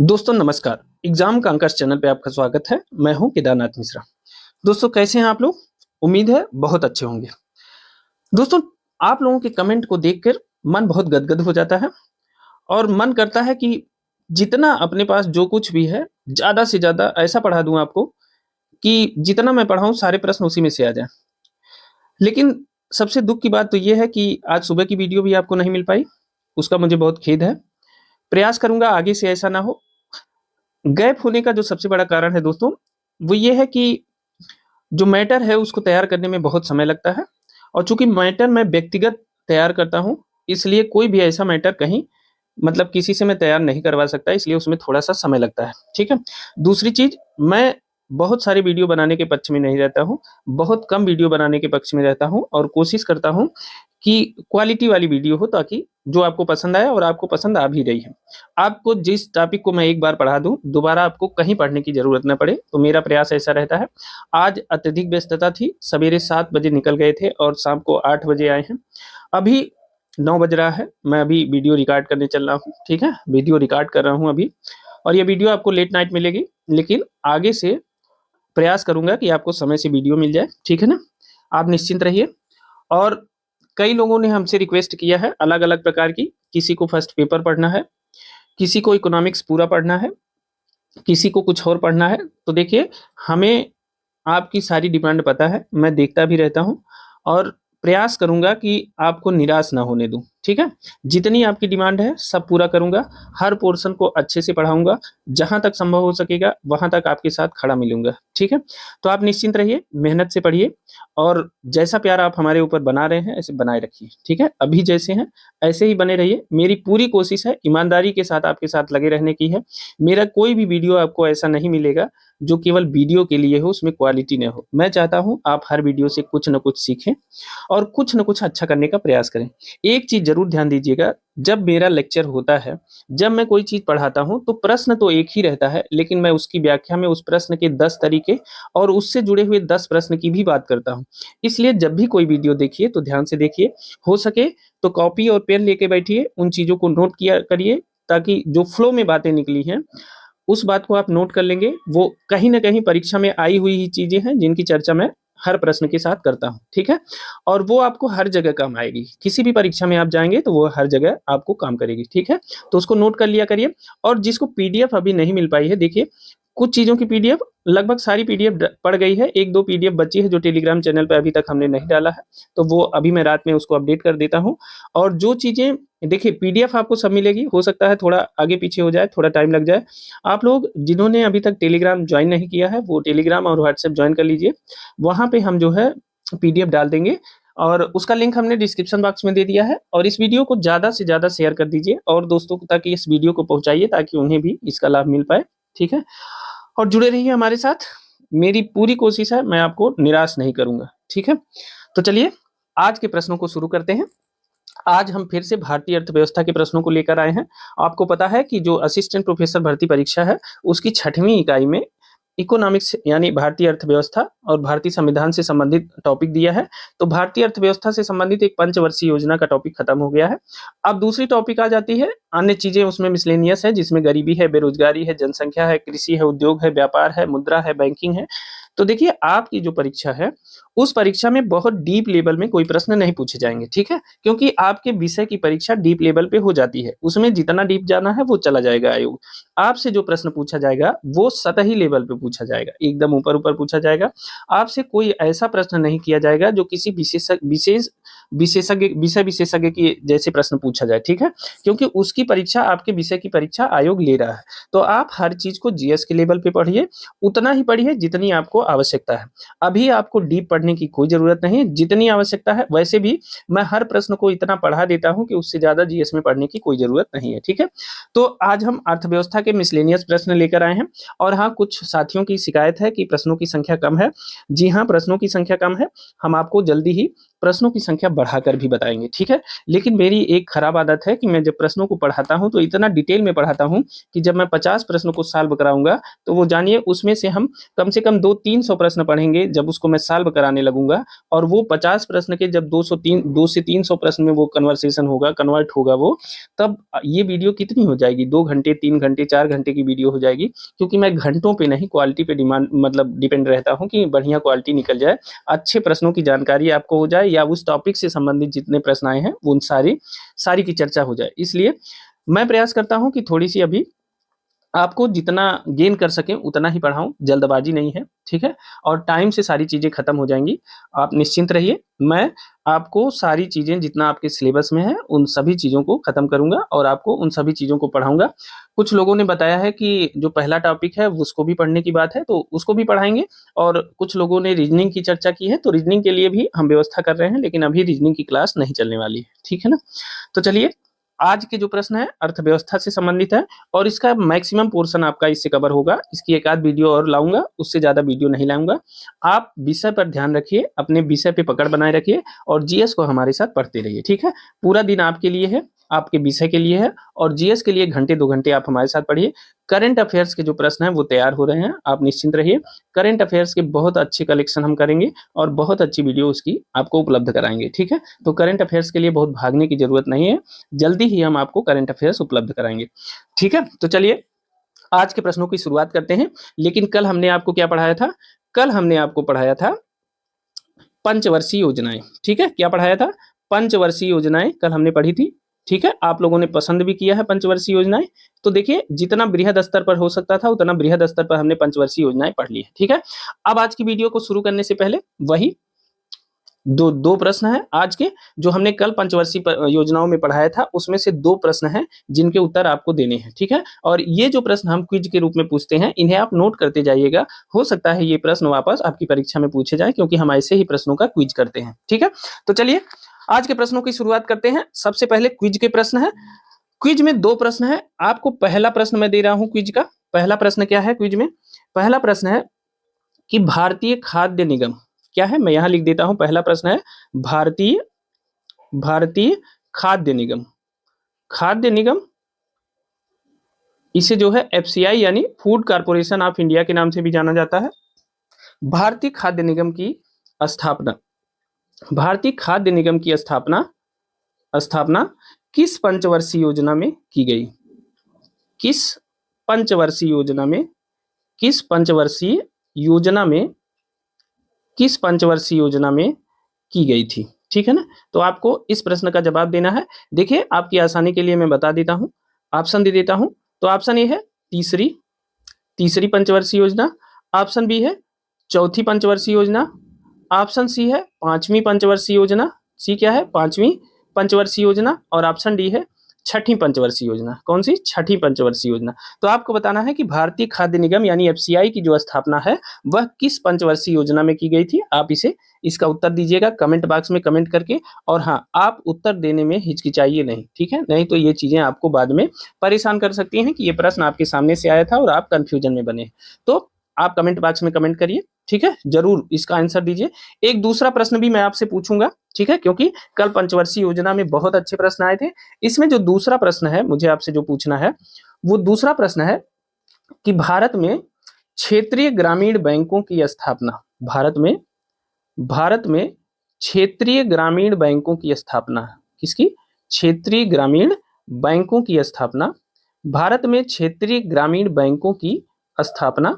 दोस्तों नमस्कार। Exam कांकर्स channel पे आपका स्वागत है। मैं हूं केदारनाथ मिश्रा। दोस्तों कैसे हैं आप लोग? उम्मीद है बहुत अच्छे होंगे। दोस्तों आप लोगों के कमेंट को देखकर मन बहुत गदगद हो जाता है और मन करता है कि जितना अपने पास जो कुछ भी है ज़्यादा से ज़्यादा ऐसा पढ़ा दूं आपको कि जितना मैं पढ़ाऊं सारे प्रश्न उसी में से आ जाएं। लेकिन सबसे दुःख की बात तो ये है कि आज सुबह की वीडियो भी आपको नहीं मिल पाई, उसका मुझे बहुत खेद है। प्रयास करूँगा आगे से ऐसा ना हो। गैप होने का जो सबसे बड़ा कारण है दोस्तों, वो ये है कि जो मैटर है उसको तैयार करने में बहुत समय लगता है और चूँकि मैटर मैं व्यक्तिगत तैयार करता हूँ, इसलिए कोई भी ऐसा मैटर कहीं मतलब किसी से मैं तैयार नहीं करवा सकता, इसलिए उसमें थोड़ा-सा समय लगता है, ठीक है? दूसरी चीज़, मैं बहुत सारे वीडियो बनाने के पक्ष में नहीं रहता हूँ, बहुत कम वीडियो बनाने के पक्ष में रहता हूँ और कोशिश करता हूँ कि क्वालिटी वाली वीडियो हो ताकि जो आपको पसंद आए और आपको पसंद आ भी रही है। आपको जिस टॉपिक को मैं एक बार पढ़ा दूँ, दोबारा आपको कहीं पढ़ने की ज़रूरत ना पड़े, तो मेरा प्रयास ऐसा रहता है। आज अत्यधिक व्यस्तता थी, सवेरे 7 बजे निकल गए थे और शाम को 8 बजे आए हैं। अभी 9 बज रहा है, मैं अभी वीडियो रिकॉर्ड करने चल रहा हूँ, ठीक है? वीडियो रिकॉर्ड कर रहा हूँ अभी और ये वीडियो आपको लेट नाइट मिलेगी, लेकिन आगे से प्रयास करूँगा कि आपको समय से वीडियो मिल जाए, ठीक है ना? आप निश्चिंत रहिए। और कई लोगों ने हमसे रिक्वेस्ट किया है अलग-अलग प्रकार की, किसी को फर्स्ट पेपर पढ़ना है, किसी को इकोनॉमिक्स पूरा पढ़ना है, किसी को कुछ और पढ़ना है। तो देखिए, हमें आपकी सारी डिमांड पता है, मैं देखता भी रहता हूँ और प्रयास करूँगा कि आपको निराश ना होने दूँ, ठीक है? जितनी आपकी डिमांड है, सब पूरा करूँगा, हर पोर्शन को अच्छे से पढ़ाऊँगा, जहाँ तक संभव हो सकेगा, वहाँ तक आपके साथ खड़ा मिलूँगा, ठीक है? तो आप निश्चिंत रहिए, मेहनत से पढ़िए और जैसा प्यार आप हमारे ऊपर बना रहे हैं, ऐसे बनाए रखिए, ठीक है? अभी जैसे हैं, ऐसे ही बने रहिए। मेरी पूरी कोशिश है, ईमानदारी के साथ आपके साथ लगे रहने की है। मेरा कोई भी वीडियो आपको ऐसा नहीं मिलेगा जो केवल वीडियो के लिए हो, उसमें क्वालिटी न हो। मैं चाहता हूँ आप हर वीडियो से कुछ न कुछ सीखें और कुछ न कुछ अच्छा करने का प्रयास करें। एक चीज़ ज़रूर ध्यान दीजिएगा, जब मेरा लेक्चर होता है, जब मैं कोई चीज़ पढ़ाता हूँ, तो प्रश्न तो एक ही रहता है, लेकिन मैं उसकी व्याख्या में उस प्रश्न के 10 तरीके और उससे जुड़े हुए 10 प्रश्न की भी बात करता हूँ। इसलिए जब भी कोई वीडियो देखिए, तो ध्यान से देखिए। हो सके तो कॉपी और पेन लेके बैठिए, उन चीज़ों को नोट किया करिए, ताकि जो फ्लो में बातें निकली हैं, उस बात को आप नोट कर लेंगे। वो कहीं न कहीं परीक्षा में आई हुई ही चीज़ें हैं, जिनकी चर्चा मैं हर प्रश्न के साथ करता हूँ, ठीक है? और वो आपको हर जगह काम आएगी। किसी भी परीक्षा में आप जाएँगे, तो वो हर जगह आपको काम करेगी, ठीक है? तो उसको नोट कर लिया करिए और जिसको पीडीएफ अभी नहीं मिल पाई है, देखिए, कुछ चीज़ों की पीडीएफ लगभग सारी पीडीएफ पड़ गई है, 1-2 पीडीएफ बची है, जो टेलीग्राम चैनल पे अभी तक हमने नहीं डाला है, तो वो अभी मैं रात में उसको अपडेट कर देता हूँ। और जो चीज़ें देखिए, पीडीएफ आपको सब मिलेगी, हो सकता है थोड़ा आगे-पीछे हो जाए, थोड़ा टाइम लग जाए। आप लोग जिन्होंने अभी तक टेलीग्राम जॉइन नहीं किया है, वो टेलीग्राम और व्हाट्सएप जॉइन कर लीजिए। वहाँ पे हम जो है पीडीएफ डाल देंगे और उसका लिंक हमने डिस्क्रिप्शन बॉक्स में दे दिया है और इस वीडियो को ज़्यादा से ज़्यादा शेयर कर दीजिए और दोस्तों तक इस वीडियो को पहुँचाइए ताकि उन्हें भी इसका लाभ मिल पाए, ठीक है? और जुड़े रहिए हमारे साथ। मेरी पूरी कोशिश है, मैं आपको निराश नहीं करूँगा, ठीक है? तो चलिए, आज के प्रश्नों को शुरू करते हैं। आज हम फिर से भारतीय अर्थव्यवस्था के प्रश्नों को लेकर आए हैं। आपको पता है कि जो असिस्टेंट प्रोफेसर भर्ती परीक्षा है, उसकी 6वीं इकाई में इकोनॉमिक्स यानी भारतीय अर्थव्यवस्था और भारतीय संविधान से संबंधित टॉपिक दिया है। तो भारतीय अर्थव्यवस्था से संबंधित एक पंचवर्षीय योजना का टॉपिक खत्म हो गया है। अब दूसरी टॉपिक आ जाती है, अन्य चीज़ें उसमें मिसलेनियस है, जिसमें गरीबी है, बेरोज़गारी है, जनसंख्या है, कृषि है, उद्योग है, व्यापार है, मुद्रा है, बैंकिंग है। तो देखिए, आपकी जो परीक्षा है, उस परीक्षा में बहुत डीप लेवल में कोई प्रश्न नहीं पूछे जाएँगे, ठीक है? क्योंकि आपके विषय की परीक्षा डीप लेवल पे हो जाती है। उसमें जितना डीप जाना है, वो चला जाएगा आयोग। आपसे जो प्रश्न पूछा जाएगा, वो सतही लेवल पे पूछा जाएगा, एकदम ऊपर-ऊपर पूछा जाएगा। आपसे कोई ऐसा प्रश्न नहीं किया जाएगा जो किसी विषय विशेषज्ञ की जैसे प्रश्न पूछा जाए, ठीक है? क्योंकि उसकी परीक्षा आपके विषय की परीक्षा आयोग ले रहा है। तो आप हर चीज़ को जीएस के लेवल पे पढ़िए, उतना ही पढ़िए जितनी आपको आवश्यकता है। अभी आपको डीप पढ़ने की कोई ज़रूरत नहीं है, जितनी आवश्यकता है। वैसे भी मैं हर प्रश्न को इतना पढ़ा देता हूँ कि उससे ज़्यादा जीएस में पढ़ने की कोई ज़रूरत नहीं है, ठीक है? तो आज हम अर्थव्यवस्था के मिसलेनियस प्रश्न लेकर आए हैं और हाँ, कुछ साथियों की शिकायत है कि प्रश्नों की संख्या कम है। जी हाँ, प्रश्नों की संख्या कम है। हम आपको जल्दी ही प्रश्नों की संख्या बढ़ाकर भी बताएंगे, ठीक है। लेकिन मेरी एक खराब आदत है कि मैं जब प्रश्नों को पढ़ाता हूं तो इतना डिटेल में पढ़ाता हूं कि जब मैं 50 प्रश्नों को सॉल्व कराऊंगा तो वो जानिए उसमें से हम कम से कम 200-300 प्रश्न पढ़ेंगे जब उसको मैं सॉल्व कराने लगूंगा, और वो 50 प्रश्न के जब 2 से 300 प्रश्न में वो कन्वर्सेशन होगा, कन्वर्ट होगा वो, तब ये वीडियो कितनी हो जाएगी, 2 घंटे, 3 घंटे, 4 घंटे की वीडियो हो जाएगी। क्योंकि मैं घंटों पे नहीं, क्वालिटी पे डिमांड मतलब डिपेंड रहता हूँ कि बढ़िया क्वालिटी निकल जाए, अच्छे प्रश्नों की जानकारी आपको हो जाए, या उस टॉपिक से संबंधित जितने प्रश्न आए हैं उन सारी की चर्चा हो जाए। इसलिए मैं प्रयास करता हूं कि थोड़ी सी अभी आपको जितना गेन कर सकें उतना ही पढ़ाऊं, जल्दबाजी नहीं है, ठीक है। और टाइम से सारी चीजें खत्म हो जाएंगी, आप निश्चिंत रहिए। मैं आपको सारी चीजें जितना आपके सिलेबस में है उन सभी चीजों को खत्म करूंगा और आपको उन सभी चीजों को पढ़ाऊंगा। कुछ लोगों ने बताया है कि जो पहला टॉपिक है उसको भी पढ़ने की बात है, तो उसको भी पढ़ाएंगे। और कुछ लोगों ने रीजनिंग की चर्चा की है, तो रीजनिंग के लिए भी हम व्यवस्था कर रहे हैं, लेकिन अभी रीजनिंग की क्लास नहीं चलने वाली है, ठीक है ना। तो चलिए, आज के जो प्रश्न है अर्थव्यवस्था से संबंधित है, और इसका मैक्सिमम पोर्शन आपका इससे कवर होगा। इसकी एक आध वीडियो और लाऊंगा, उससे ज्यादा वीडियो नहीं लाऊंगा। आप विषय पर ध्यान रखिए, अपने विषय पे पकड़ बनाए रखिए, और जीएस को हमारे साथ पढ़ते रहिए, ठीक है। पूरा दिन आपके लिए है, आपके विषय के लिए है, और जीएस के लिए घंटे 2 घंटे आप हमारे साथ पढ़िए। करंट अफेयर्स के जो प्रश्न हैं वो तैयार हो रहे हैं, आप निश्चिंत रहिए। करंट अफेयर्स के बहुत अच्छे कलेक्शन हम करेंगे और बहुत अच्छी वीडियो उसकी आपको उपलब्ध कराएंगे, ठीक है। तो करंट अफेयर्स के लिए बहुत भागने की जरूरत नहीं है, जल्दी ही हम आपको करंट अफेयर्स उपलब्ध कराएंगे, ठीक है। तो चलिए, आज के प्रश्नों की शुरुआत करते हैं। लेकिन कल हमने आपको क्या पढ़ाया था? कल हमने आपको पढ़ाया था पंचवर्षीय योजनाएं, ठीक है। क्या पढ़ाया था? पंचवर्षीय योजनाएं कल हमने पढ़ी थी, ठीक है। आप लोगों ने पसंद भी किया है पंचवर्षीय योजनाएं। तो देखिए, जितना बृहद स्तर पर हो सकता था उतना बृहद स्तर पर हमने पंचवर्षीय योजनाएं पढ़ ली है, ठीक है। अब आज की वीडियो को शुरू करने से पहले वही दो प्रश्न हैं आज के, जो हमने कल पंचवर्षीय योजनाओं में पढ़ाया था, उसमें से 2 प्रश्न हैं जिनके उत्तर आपको देने हैं, ठीक है। और ये जो प्रश्न हम क्विज के रूप में पूछते हैं, इन्हें आप नोट करते जाइएगा। हो सकता है ये प्रश्न वापस आपकी परीक्षा में पूछे जाए, क्योंकि हम ऐसे ही प्रश्नों का क्विज करते हैं, ठीक है। तो चलिए, आज के प्रश्नों की शुरुआत करते हैं। सबसे पहले क्विज के प्रश्न है। क्विज में 2 प्रश्न है। आपको पहला प्रश्न मैं दे रहा हूं क्विज का। पहला प्रश्न क्या है क्विज में? पहला प्रश्न है कि भारतीय खाद्य निगम क्या है? मैं यहां लिख देता हूं। पहला प्रश्न है भारतीय भारतीय खाद्य निगम। खाद्य निगम, इसे जो है एफसीआई यानी फूड कॉर्पोरेशन ऑफ इंडिया के नाम से भी जाना जाता है। भारतीय खाद्य निगम की स्थापना, भारतीय खाद्य निगम की स्थापना स्थापना किस पंचवर्षीय योजना में की गई? किस पंचवर्षीय योजना में, किस पंचवर्षीय योजना में, किस पंचवर्षीय योजना में की गई थी, ठीक है ना। तो आपको इस प्रश्न का जवाब देना है। देखिए, आपकी आसानी के लिए मैं बता देता हूं, ऑप्शन दे देता हूं। तो ऑप्शन ए है तीसरी तीसरी पंचवर्षीय योजना, ऑप्शन बी है चौथी पंचवर्षीय योजना, ऑप्शन सी है पांचवी पंचवर्षीय योजना। सी क्या है? पांचवी पंचवर्षीय योजना। और ऑप्शन डी है छठी पंचवर्षीय योजना। कौन सी? छठी पंचवर्षीय योजना। तो आपको बताना है कि भारतीय खाद्य निगम यानी एफसीआई की जो स्थापना है वह किस पंचवर्षीय योजना में की गई थी। आप इसका उत्तर दीजिएगा कमेंट बॉक्स में कमेंट करके। और हाँ, आप उत्तर देने में हिचकिचाइए नहीं, ठीक है। नहीं तो ये चीजें आपको बाद में परेशान कर सकती हैं कि ये प्रश्न आपके सामने से आया था और आप कंफ्यूजन में बने। तो आप कमेंट बॉक्स में कमेंट करिए, ठीक है। जरूर इसका आंसर दीजिए। एक दूसरा प्रश्न भी मैं आपसे पूछूंगा, ठीक है, क्योंकि कल पंचवर्षीय योजना में बहुत अच्छे प्रश्न आए थे। इसमें जो दूसरा प्रश्न है मुझे आपसे जो पूछना है, वो दूसरा प्रश्न है कि भारत में क्षेत्रीय ग्रामीण बैंकों की स्थापना, भारत में क्षेत्रीय ग्रामीण बैंकों की स्थापना किसकी? क्षेत्रीय ग्रामीण बैंकों की स्थापना, भारत में क्षेत्रीय ग्रामीण बैंकों की स्थापना,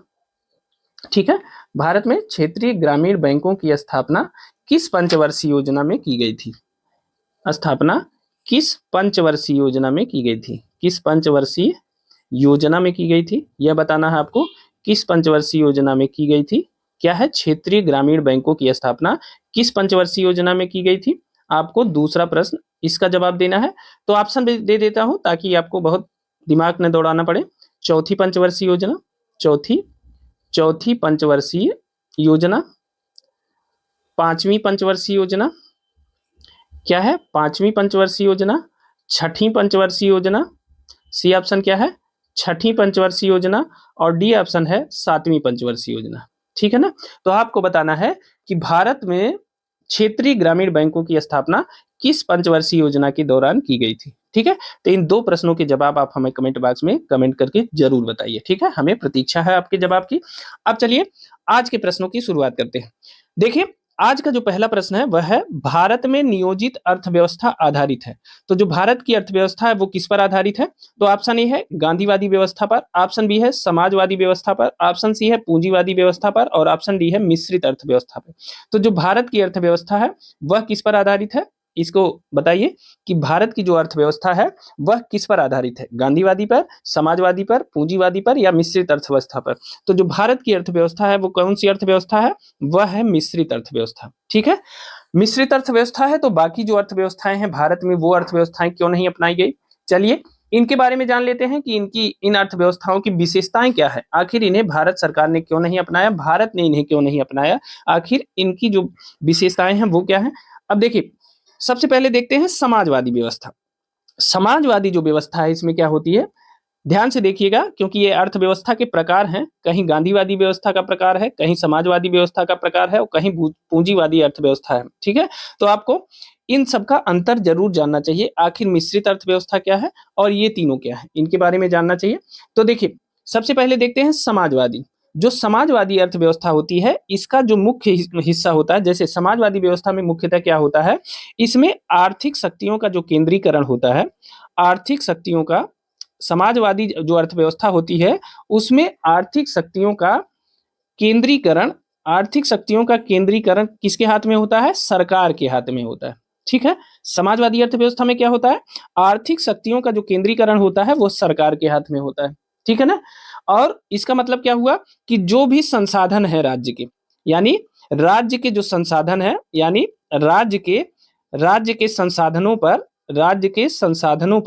ठीक है। भारत में क्षेत्रीय ग्रामीण बैंकों की स्थापना किस पंचवर्षीय योजना में की गई थी? स्थापना किस पंचवर्षीय योजना में की गई थी? किस पंचवर्षीय योजना में की गई थी, यह बताना है आपको। किस पंचवर्षीय योजना में की गई थी? क्या है? क्षेत्रीय ग्रामीण बैंकों की स्थापना किस पंचवर्षीय योजना में की गई थी? आपको दूसरा प्रश्न इसका जवाब देना है। तो ऑप्शन दे देता हूं ताकि आपको बहुत दिमाग न दौड़ाना पड़े। चौथी पंचवर्षीय योजना, चौथी पंचवर्षीय योजना, पांचवी पंचवर्षीय योजना, क्या है? पांचवी पंचवर्षीय योजना, छठी पंचवर्षीय योजना। सी ऑप्शन क्या है? छठी पंचवर्षीय योजना। और डी ऑप्शन है सातवीं पंचवर्षीय योजना, ठीक है ना। तो आपको बताना है कि भारत में क्षेत्रीय ग्रामीण बैंकों की स्थापना किस पंचवर्षीय योजना के दौरान की गई थी? ठीक है, तो इन 2 प्रश्नों के जवाब आप हमें कमेंट बॉक्स में कमेंट करके जरूर बताइए। ठीक है, हमें प्रतीक्षा है आपके जवाब की। अब चलिए आज के प्रश्नों की शुरुआत करते हैं। देखिए, आज का जो पहला प्रश्न है वह है भारत में नियोजित अर्थव्यवस्था आधारित है। तो जो भारत की अर्थव्यवस्था है वो किस पर आधारित है? तो ऑप्शन ए है गांधीवादी व्यवस्था पर, ऑप्शन बी है समाजवादी व्यवस्था पर, ऑप्शन सी है पूंजीवादी व्यवस्था पर और ऑप्शन डी है मिश्रित अर्थव्यवस्था पर। तो जो भारत की अर्थव्यवस्था है वह किस पर आधारित है? इसको बताइए कि भारत की जो अर्थव्यवस्था है वह किस पर आधारित है? गांधीवादी पर, समाजवादी पर, पूंजीवादी पर या मिश्रित अर्थव्यवस्था पर? तो जो भारत की अर्थव्यवस्था है वो कौन सी अर्थव्यवस्था है? वह है मिश्रित अर्थव्यवस्था। ठीक है, मिश्रित अर्थव्यवस्था है तो बाकी जो अर्थव्यवस्थाएं हैं भारत में वो अर्थव्यवस्थाएं क्यों नहीं अपनाई गई? चलिए इनके बारे में जान लेते हैं कि इनकी इन अर्थव्यवस्थाओं की विशेषताएं क्या है, आखिर इन्हें भारत सरकार ने क्यों नहीं अपनाया, भारत ने इन्हें क्यों नहीं अपनाया, आखिर इनकी जो विशेषताएं हैं वो क्या है। अब देखिए, सबसे पहले देखते हैं समाजवादी व्यवस्था। समाजवादी जो व्यवस्था है इसमें क्या होती है, ध्यान से देखिएगा क्योंकि ये अर्थव्यवस्था के प्रकार हैं, कहीं गांधीवादी व्यवस्था का प्रकार है, कहीं समाजवादी व्यवस्था का प्रकार है और कहीं पूंजीवादी अर्थव्यवस्था है। ठीक है, तो आपको इन सब का अंतर जरूर जानना चाहिए, आखिर मिश्रित अर्थव्यवस्था क्या है और ये तीनों क्या है, इनके बारे में जानना चाहिए। तो देखिए, सबसे पहले देखते हैं समाजवादी। जो समाजवादी अर्थव्यवस्था होती है इसका जो मुख्य हिस्सा होता है, जैसे समाजवादी व्यवस्था में मुख्यतः क्या होता है, इसमें आर्थिक शक्तियों का जो केंद्रीकरण होता है, आर्थिक शक्तियों का, समाजवादी जो अर्थव्यवस्था होती है उसमें आर्थिक शक्तियों का केंद्रीकरण, आर्थिक शक्तियों का केंद्रीकरण किसके हाथ में होता है? सरकार के हाथ में होता है। ठीक है, समाजवादी अर्थव्यवस्था में क्या होता है, आर्थिक शक्तियों का जो केंद्रीकरण होता है वो सरकार के हाथ में होता है। ठीक है ना, और इसका मतलब क्या हुआ कि जो भी संसाधन है राज्य के, यानी राज्य के जो संसाधन है, यानी राज्य के संसाधनों पर, राज्य के संसाधनों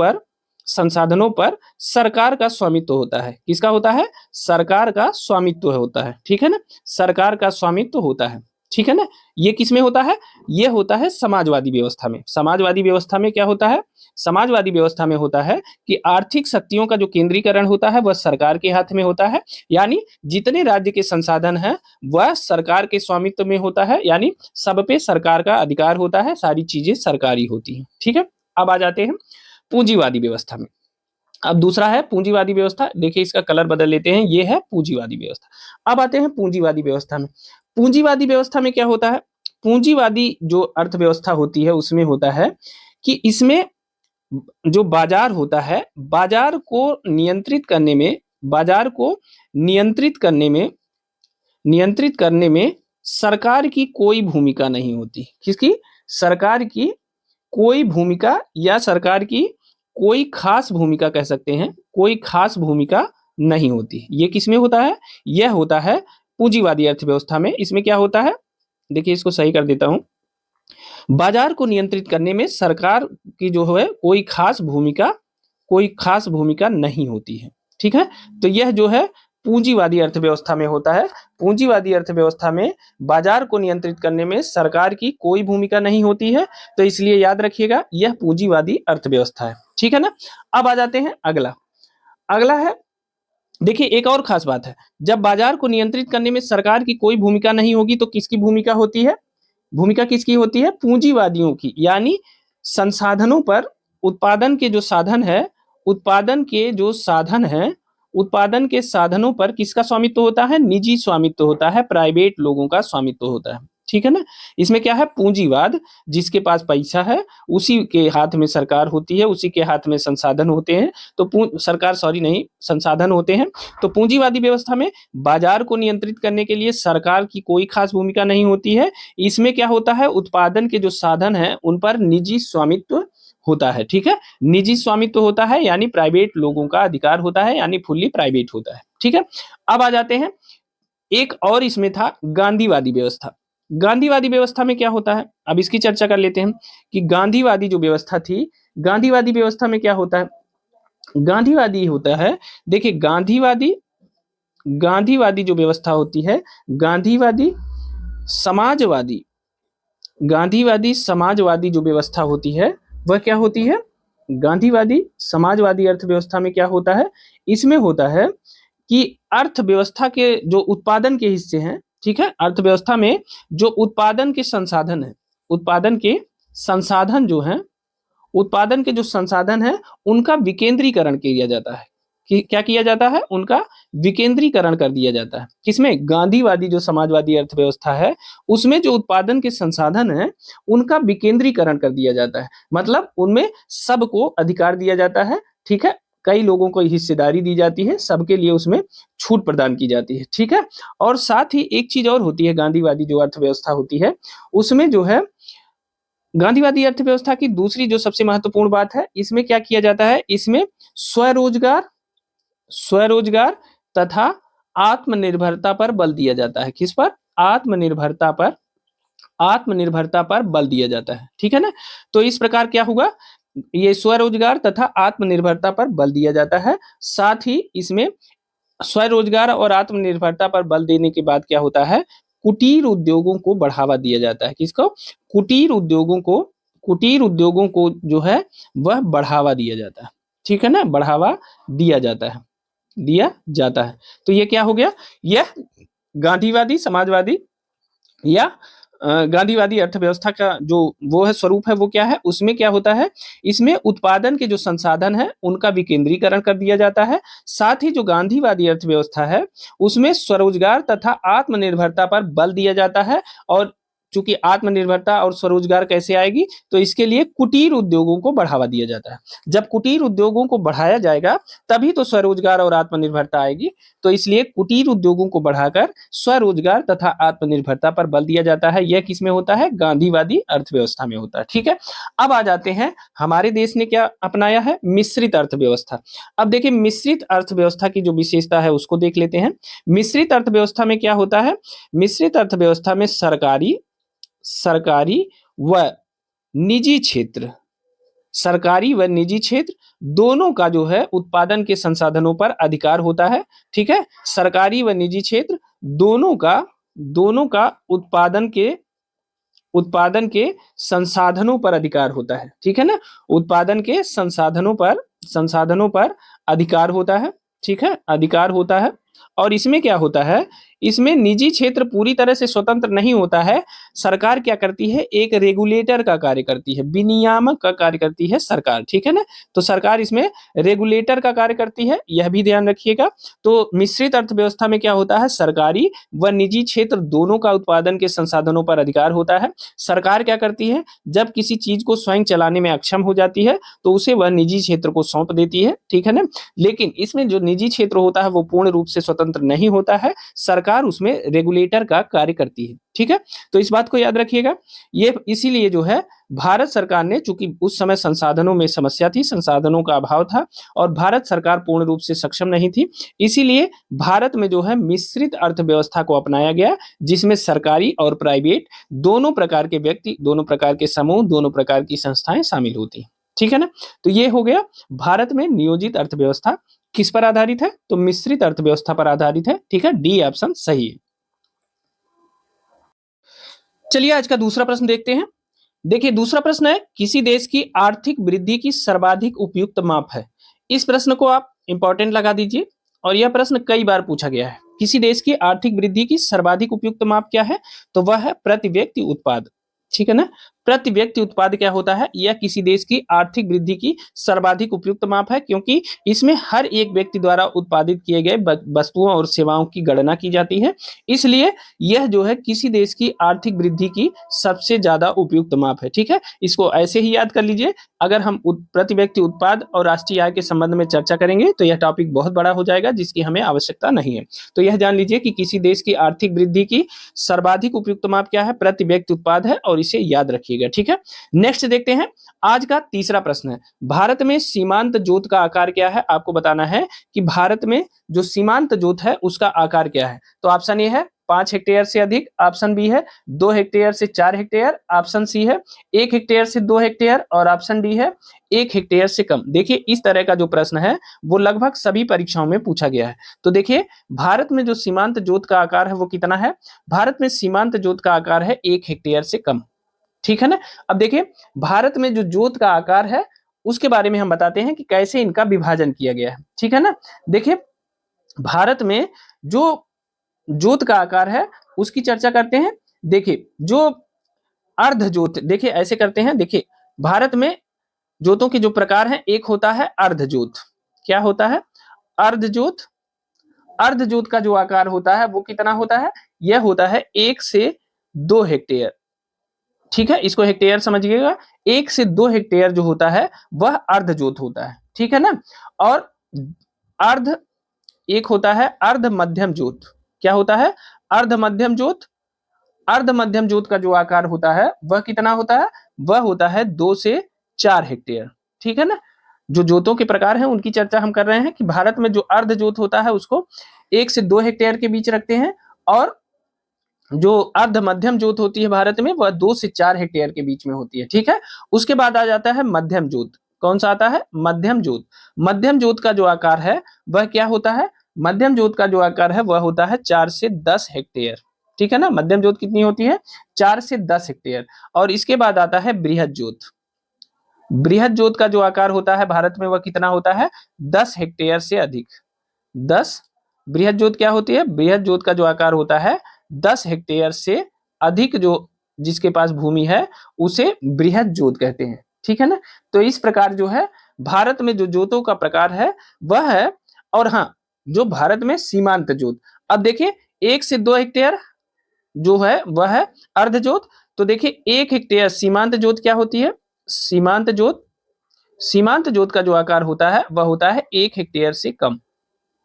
पर सरकार का स्वामित्व होता है। किसका होता है? सरकार का स्वामित्व होता है। ठीक है ना, सरकार का स्वामित्व होता है। ठीक है ना, ये किस में होता है? ये होता है समाजवादी व्यवस्था में। समाजवादी व्यवस्था में क्या होता है? समाजवादी व्यवस्था में होता है कि आर्थिक शक्तियों का जो केंद्रीकरण होता है वह सरकार के हाथ में होता है, यानी जितने राज्य के संसाधन हैं वह सरकार के स्वामित्व में होता है, यानी सब पे सरकार का अधिकार होता है, सारी चीजें सरकारी होती हैं। ठीक है, अब आ जाते हैं पूंजीवादी व्यवस्था में। अब दूसरा है पूंजीवादी व्यवस्था। देखिए इसका कलर बदल लेते हैं, ये है पूंजीवादी व्यवस्था। अब आते हैं पूंजीवादी व्यवस्था में। पूंजीवादी व्यवस्था में क्या होता है? पूंजीवादी जो अर्थव्यवस्था होती है उसमें होता है कि इसमें जो बाजार होता है, बाजार को नियंत्रित करने में, बाजार को नियंत्रित करने में सरकार की कोई भूमिका नहीं होती। किसकी? सरकार की कोई भूमिका, या सरकार की कोई खास भूमिका कह सकते हैं, कोई खास भूमिका नहीं होती। ये किसमें होता है? यह होता है पूंजीवादी अर्थव्यवस्था में। इसमें क्या होता है, देखिए इसको सही कर देता हूं, बाजार को नियंत्रित करने में सरकार की जो है कोई खास भूमिका नहीं होती है। ठीक है, तो यह जो है पूंजीवादी अर्थव्यवस्था में होता है। पूंजीवादी अर्थव्यवस्था में बाजार को नियंत्रित करने में सरकार की कोई भूमिका नहीं होती है, तो इसलिए याद रखिएगा यह पूंजीवादी अर्थव्यवस्था है। ठीक है ना, अब आ जाते हैं अगला। अगला है, देखिए एक और खास बात है, जब बाजार को नियंत्रित करने में सरकार की कोई भूमिका नहीं होगी तो किसकी भूमिका होती है? भूमिका किसकी होती है? पूंजीवादियों की, यानी संसाधनों पर, उत्पादन के जो साधन है, उत्पादन के जो साधन है, उत्पादन के साधनों पर किसका स्वामित्व होता है? निजी स्वामित्व होता है, प्राइवेट लोगों का स्वामित्व होता है। ठीक है ना, इसमें क्या है? पूंजीवाद, जिसके पास पैसा है उसी के हाथ में सरकार होती है, उसी के हाथ में संसाधन होते हैं। तो सरकार सॉरी नहीं, संसाधन होते हैं। तो पूंजीवादी व्यवस्था में बाजार को नियंत्रित करने के लिए सरकार की कोई खास भूमिका नहीं होती है। इसमें क्या होता है? उत्पादन के जो साधन हैं उन पर निजी स्वामित्व होता है। ठीक है, निजी स्वामित्व होता है, यानी प्राइवेट लोगों का अधिकार होता है, यानी फुल्ली प्राइवेट होता है। ठीक है, अब आ जाते हैं, एक और इसमें था गांधीवादी व्यवस्था। गांधीवादी व्यवस्था में क्या होता है, अब इसकी चर्चा कर लेते हैं कि गांधीवादी जो व्यवस्था थी, गांधीवादी व्यवस्था में क्या होता है? गांधीवादी होता है, देखिए गांधीवादी जो व्यवस्था होती है, गांधीवादी समाजवादी, गांधीवादी समाजवादी जो व्यवस्था होती है वह क्या होती है? गांधीवादी समाजवादी अर्थव्यवस्था में क्या होता है? इसमें होता है कि अर्थव्यवस्था के जो उत्पादन के हिस्से हैं, ठीक है, अर्थव्यवस्था में जो उत्पादन के संसाधन है, उत्पादन के संसाधन जो हैं, उत्पादन के जो संसाधन हैं उनका विकेंद्रीकरण किया जाता है। कि क्या किया जाता है? उनका विकेंद्रीकरण कर दिया जाता है। किसमें? गांधीवादी जो समाजवादी अर्थव्यवस्था है उसमें जो उत्पादन के संसाधन हैं उनका विकेंद्रीकरण कर दिया जाता है। मतलब उनमें सबको अधिकार दिया जाता है, ठीक है, कई लोगों को हिस्सेदारी दी जाती है, सबके लिए उसमें छूट प्रदान की जाती है, ठीक है। और साथ ही एक चीज और होती है, गांधीवादी जो अर्थव्यवस्था होती है उसमें जो है, गांधीवादी अर्थव्यवस्था की दूसरी जो सबसे महत्वपूर्ण बात है, इसमें क्या किया जाता है? इसमें स्वरोजगार, स्वरोजगार तथा आत्मनिर्भरता पर बल दिया जाता है। किस पर? आत्मनिर्भरता पर, आत्मनिर्भरता पर बल दिया जाता है, ठीक है ना। तो इस प्रकार क्या होगा, ये स्वरोजगार तथा आत्मनिर्भरता पर बल दिया जाता है। साथ ही इसमें स्वरोजगार और आत्मनिर्भरता पर बल देने के बाद क्या होता है, कुटीर उद्योगों को बढ़ावा दिया जाता है। किसको? कुटीर उद्योगों को, कुटीर उद्योगों को जो है वह बढ़ावा दिया जाता है, ठीक है ना, बढ़ावा दिया जाता है, दिया जाता है। तो ये क्या हो गया, यह गांधीवादी समाजवादी या गांधीवादी अर्थव्यवस्था का जो वो है स्वरूप है, वो क्या है, उसमें क्या होता है, इसमें उत्पादन के जो संसाधन है उनका विकेंद्रीकरण कर दिया जाता है। साथ ही जो गांधीवादी अर्थव्यवस्था है उसमें स्वरोजगार तथा आत्मनिर्भरता पर बल दिया जाता है। और चूंकि आत्मनिर्भरता और स्वरोजगार कैसे आएगी, तो इसके लिए कुटीर उद्योगों को बढ़ावा दिया जाता है। जब कुटीर उद्योगों को बढ़ाया जाएगा तभी तो स्वरोजगार और आत्मनिर्भरता आएगी। तो इसलिए कुटीर उद्योगों को बढ़ाकर स्वरोजगार तथा आत्मनिर्भरता पर बल दिया जाता है। यह किसमें होता है? गांधीवादी अर्थव्यवस्था में होता है, ठीक है। अब आ जाते हैं, हमारे देश ने क्या अपनाया है? मिश्रित अर्थव्यवस्था। अब देखिए, मिश्रित अर्थव्यवस्था की जो विशेषता है उसको देख लेते हैं। मिश्रित अर्थव्यवस्था में क्या होता है? मिश्रित अर्थव्यवस्था में सरकारी, सरकारी व निजी क्षेत्र, सरकारी व निजी क्षेत्र दोनों का जो है उत्पादन के संसाधनों पर अधिकार होता है, ठीक है। सरकारी व निजी क्षेत्र दोनों का उत्पादन के संसाधनों पर अधिकार होता है, ठीक है ना। उत्पादन के संसाधनों पर अधिकार होता है, ठीक है, अधिकार होता है। और इसमें क्या होता है, इसमें निजी क्षेत्र पूरी तरह से स्वतंत्र नहीं होता है। सरकार क्या करती है? एक रेगुलेटर का कार्य करती है, विनियामक का कार्य करती है सरकार, ठीक है ना। तो सरकार इसमें रेगुलेटर का कार्य करती है, यह भी ध्यान रखिएगा। तो मिश्रित अर्थव्यवस्था में क्या होता है? सरकारी व निजी क्षेत्र दोनों का उत्पादन के संसाधनों पर अधिकार होता है। सरकार क्या करती है? जब किसी चीज को स्वयं चलाने में अक्षम हो जाती है तो उसे वह निजी क्षेत्र को सौंप देती है, ठीक है ना। लेकिन इसमें जो निजी क्षेत्र होता है वो पूर्ण रूप से स्वतंत्र नहीं होता है, सरकार उसमें रेगुलेटर का कार्य करती है, ठीक है। तो इस बात को याद रखिएगा। ये इसीलिए जो है भारत सरकार ने, चूंकि उस समय संसाधनों में समस्या थी, संसाधनों का अभाव था और भारत सरकार पूर्ण रूप से सक्षम नहीं थी, इसीलिए भारत में जो है मिश्रित अर्थव्यवस्था को अपनाया गया, जिसमें सरकारी और प्राइवेट दोनों प्रकार के व्यक्ति, दोनों प्रकार के समूह, दोनों प्रकार की संस्थाएं शामिल होती हैं, ठीक है ना। तो ये हो गया भारत में नियोजित अर्थव्यवस्था किस पर आधारित है? तो मिश्रित अर्थव्यवस्था पर आधारित है, ठीक है। डी ऑप्शन सही है। चलिए आज का दूसरा प्रश्न देखते हैं। देखिए दूसरा प्रश्न है, किसी देश की आर्थिक वृद्धि की सर्वाधिक उपयुक्त माप है। इस प्रश्न को आप इंपॉर्टेंट लगा दीजिए, और यह प्रश्न कई बार पूछा गया है। किसी देश की आर्थिक वृद्धि की सर्वाधिक उपयुक्त माप क्या है? तो वह है प्रति व्यक्ति उत्पाद, ठीक है ना। प्रति व्यक्ति उत्पाद क्या होता है? यह किसी देश की आर्थिक वृद्धि की सर्वाधिक उपयुक्त माप है, क्योंकि इसमें हर एक व्यक्ति द्वारा उत्पादित किए गए वस्तुओं और सेवाओं की गणना की जाती है। इसलिए यह जो है किसी देश की आर्थिक वृद्धि की सबसे ज्यादा उपयुक्त माप है, ठीक है। इसको ऐसे ही याद कर लीजिए। अगर हम प्रति व्यक्ति उत्पाद और राष्ट्रीय आय के संबंध में चर्चा करेंगे तो यह टॉपिक बहुत बड़ा हो जाएगा, जिसकी हमें आवश्यकता नहीं है। तो यह जान लीजिए कि किसी देश की आर्थिक वृद्धि की सर्वाधिक उपयुक्त माप क्या है? प्रति व्यक्ति उत्पाद है, और इसे याद रखिएगा, ठीक है। नेक्स्ट देखते हैं, आज का तीसरा प्रश्न है, भारत में सीमांत जोत का आकार क्या है? आपको बताना है कि भारत में जो सीमांत जोत है उसका आकार क्या है। तो ऑप्शन ए है 5 हेक्टेयर से अधिक, ऑप्शन बी है 2 हेक्टेयर से 4 हेक्टेयर, ऑप्शन सी है 1 हेक्टेयर से 2 हेक्टेयर, और ऑप्शन डी है 1 हेक्टेयर से कम। देखिए इस तरह का जो प्रश्न है वो लगभग सभी परीक्षाओं में पूछा गया है। तो देखिए भारत में जो सीमांत जोत का आकार है वो कितना है? भारत में सीमांत जोत का आकार है 1 हेक्टेयर से कम, ठीक है ना। अब देखिए भारत में जो जोत का आकार है उसके बारे में हम बताते हैं कि कैसे इनका विभाजन किया गया है, ठीक है ना। देखिए भारत में जो जोत का आकार है उसकी चर्चा करते हैं। देखिए जो अर्ध जोत, देखिए ऐसे करते हैं, देखिए भारत में जोतों के जो प्रकार हैं, एक होता है अर्ध जोत। क्या होता है? अर्ध जोत। अर्ध जोत का जो आकार होता है वो कितना होता है? यह होता है 1 से 2 हेक्टेयर। ठीक है, इसको हेक्टेयर समझिएगा। 1 से 2 हेक्टेयर जो होता है वह अर्ध जोत होता है। ठीक है ना। और अर्ध, एक होता है अर्ध मध्यम जोत। क्या होता है? अर्ध मध्यम जोत। अर्ध मध्यम जोत का जो आकार होता है वह कितना होता है? वह होता है 2 से 4 हेक्टेयर। ठीक है ना। जो जोतों के प्रकार हैं उनकी चर्चा हम कर रहे हैं कि भारत में जो अर्ध जोत होता है उसको 1 से 2 हेक्टेयर के बीच रखते हैं, और जो अर्ध मध्यम जोत होती है भारत में वह 2 से 4 हेक्टेयर के बीच में होती है। ठीक है। उसके बाद आ जाता है मध्यम जोत। कौन सा आता है? मध्यम जोत। मध्यम जोत का जो आकार है वह क्या होता है? मध्यम जोत का जो आकार है वह होता है 4 से 10 हेक्टेयर। ठीक है ना। मध्यम जोत कितनी होती है? 4 से 10 हेक्टेयर। और इसके बाद आता है बृहद जोत। बृहद जोत का जो आकार होता है भारत में वह कितना होता है? 10 हेक्टेयर से अधिक। 10। बृहद जोत क्या होती है? बृहद जोत का जो आकार होता है 10 हेक्टेयर से अधिक, जो जिसके पास भूमि है उसे बृहद जोत कहते हैं। ठीक है ना। तो इस प्रकार जो है भारत में जो जोतों का प्रकार है वह है। और हाँ, जो भारत में सीमांत जोत, अब देखिए 1 से 2 हेक्टेयर जो है वह है अर्ध जोत। तो देखिए 1 हेक्टेयर सीमांत जोत क्या होती है? सीमांत जोत, सीमांत जोत का जो आकार होता है वह होता है 1 हेक्टेयर से कम।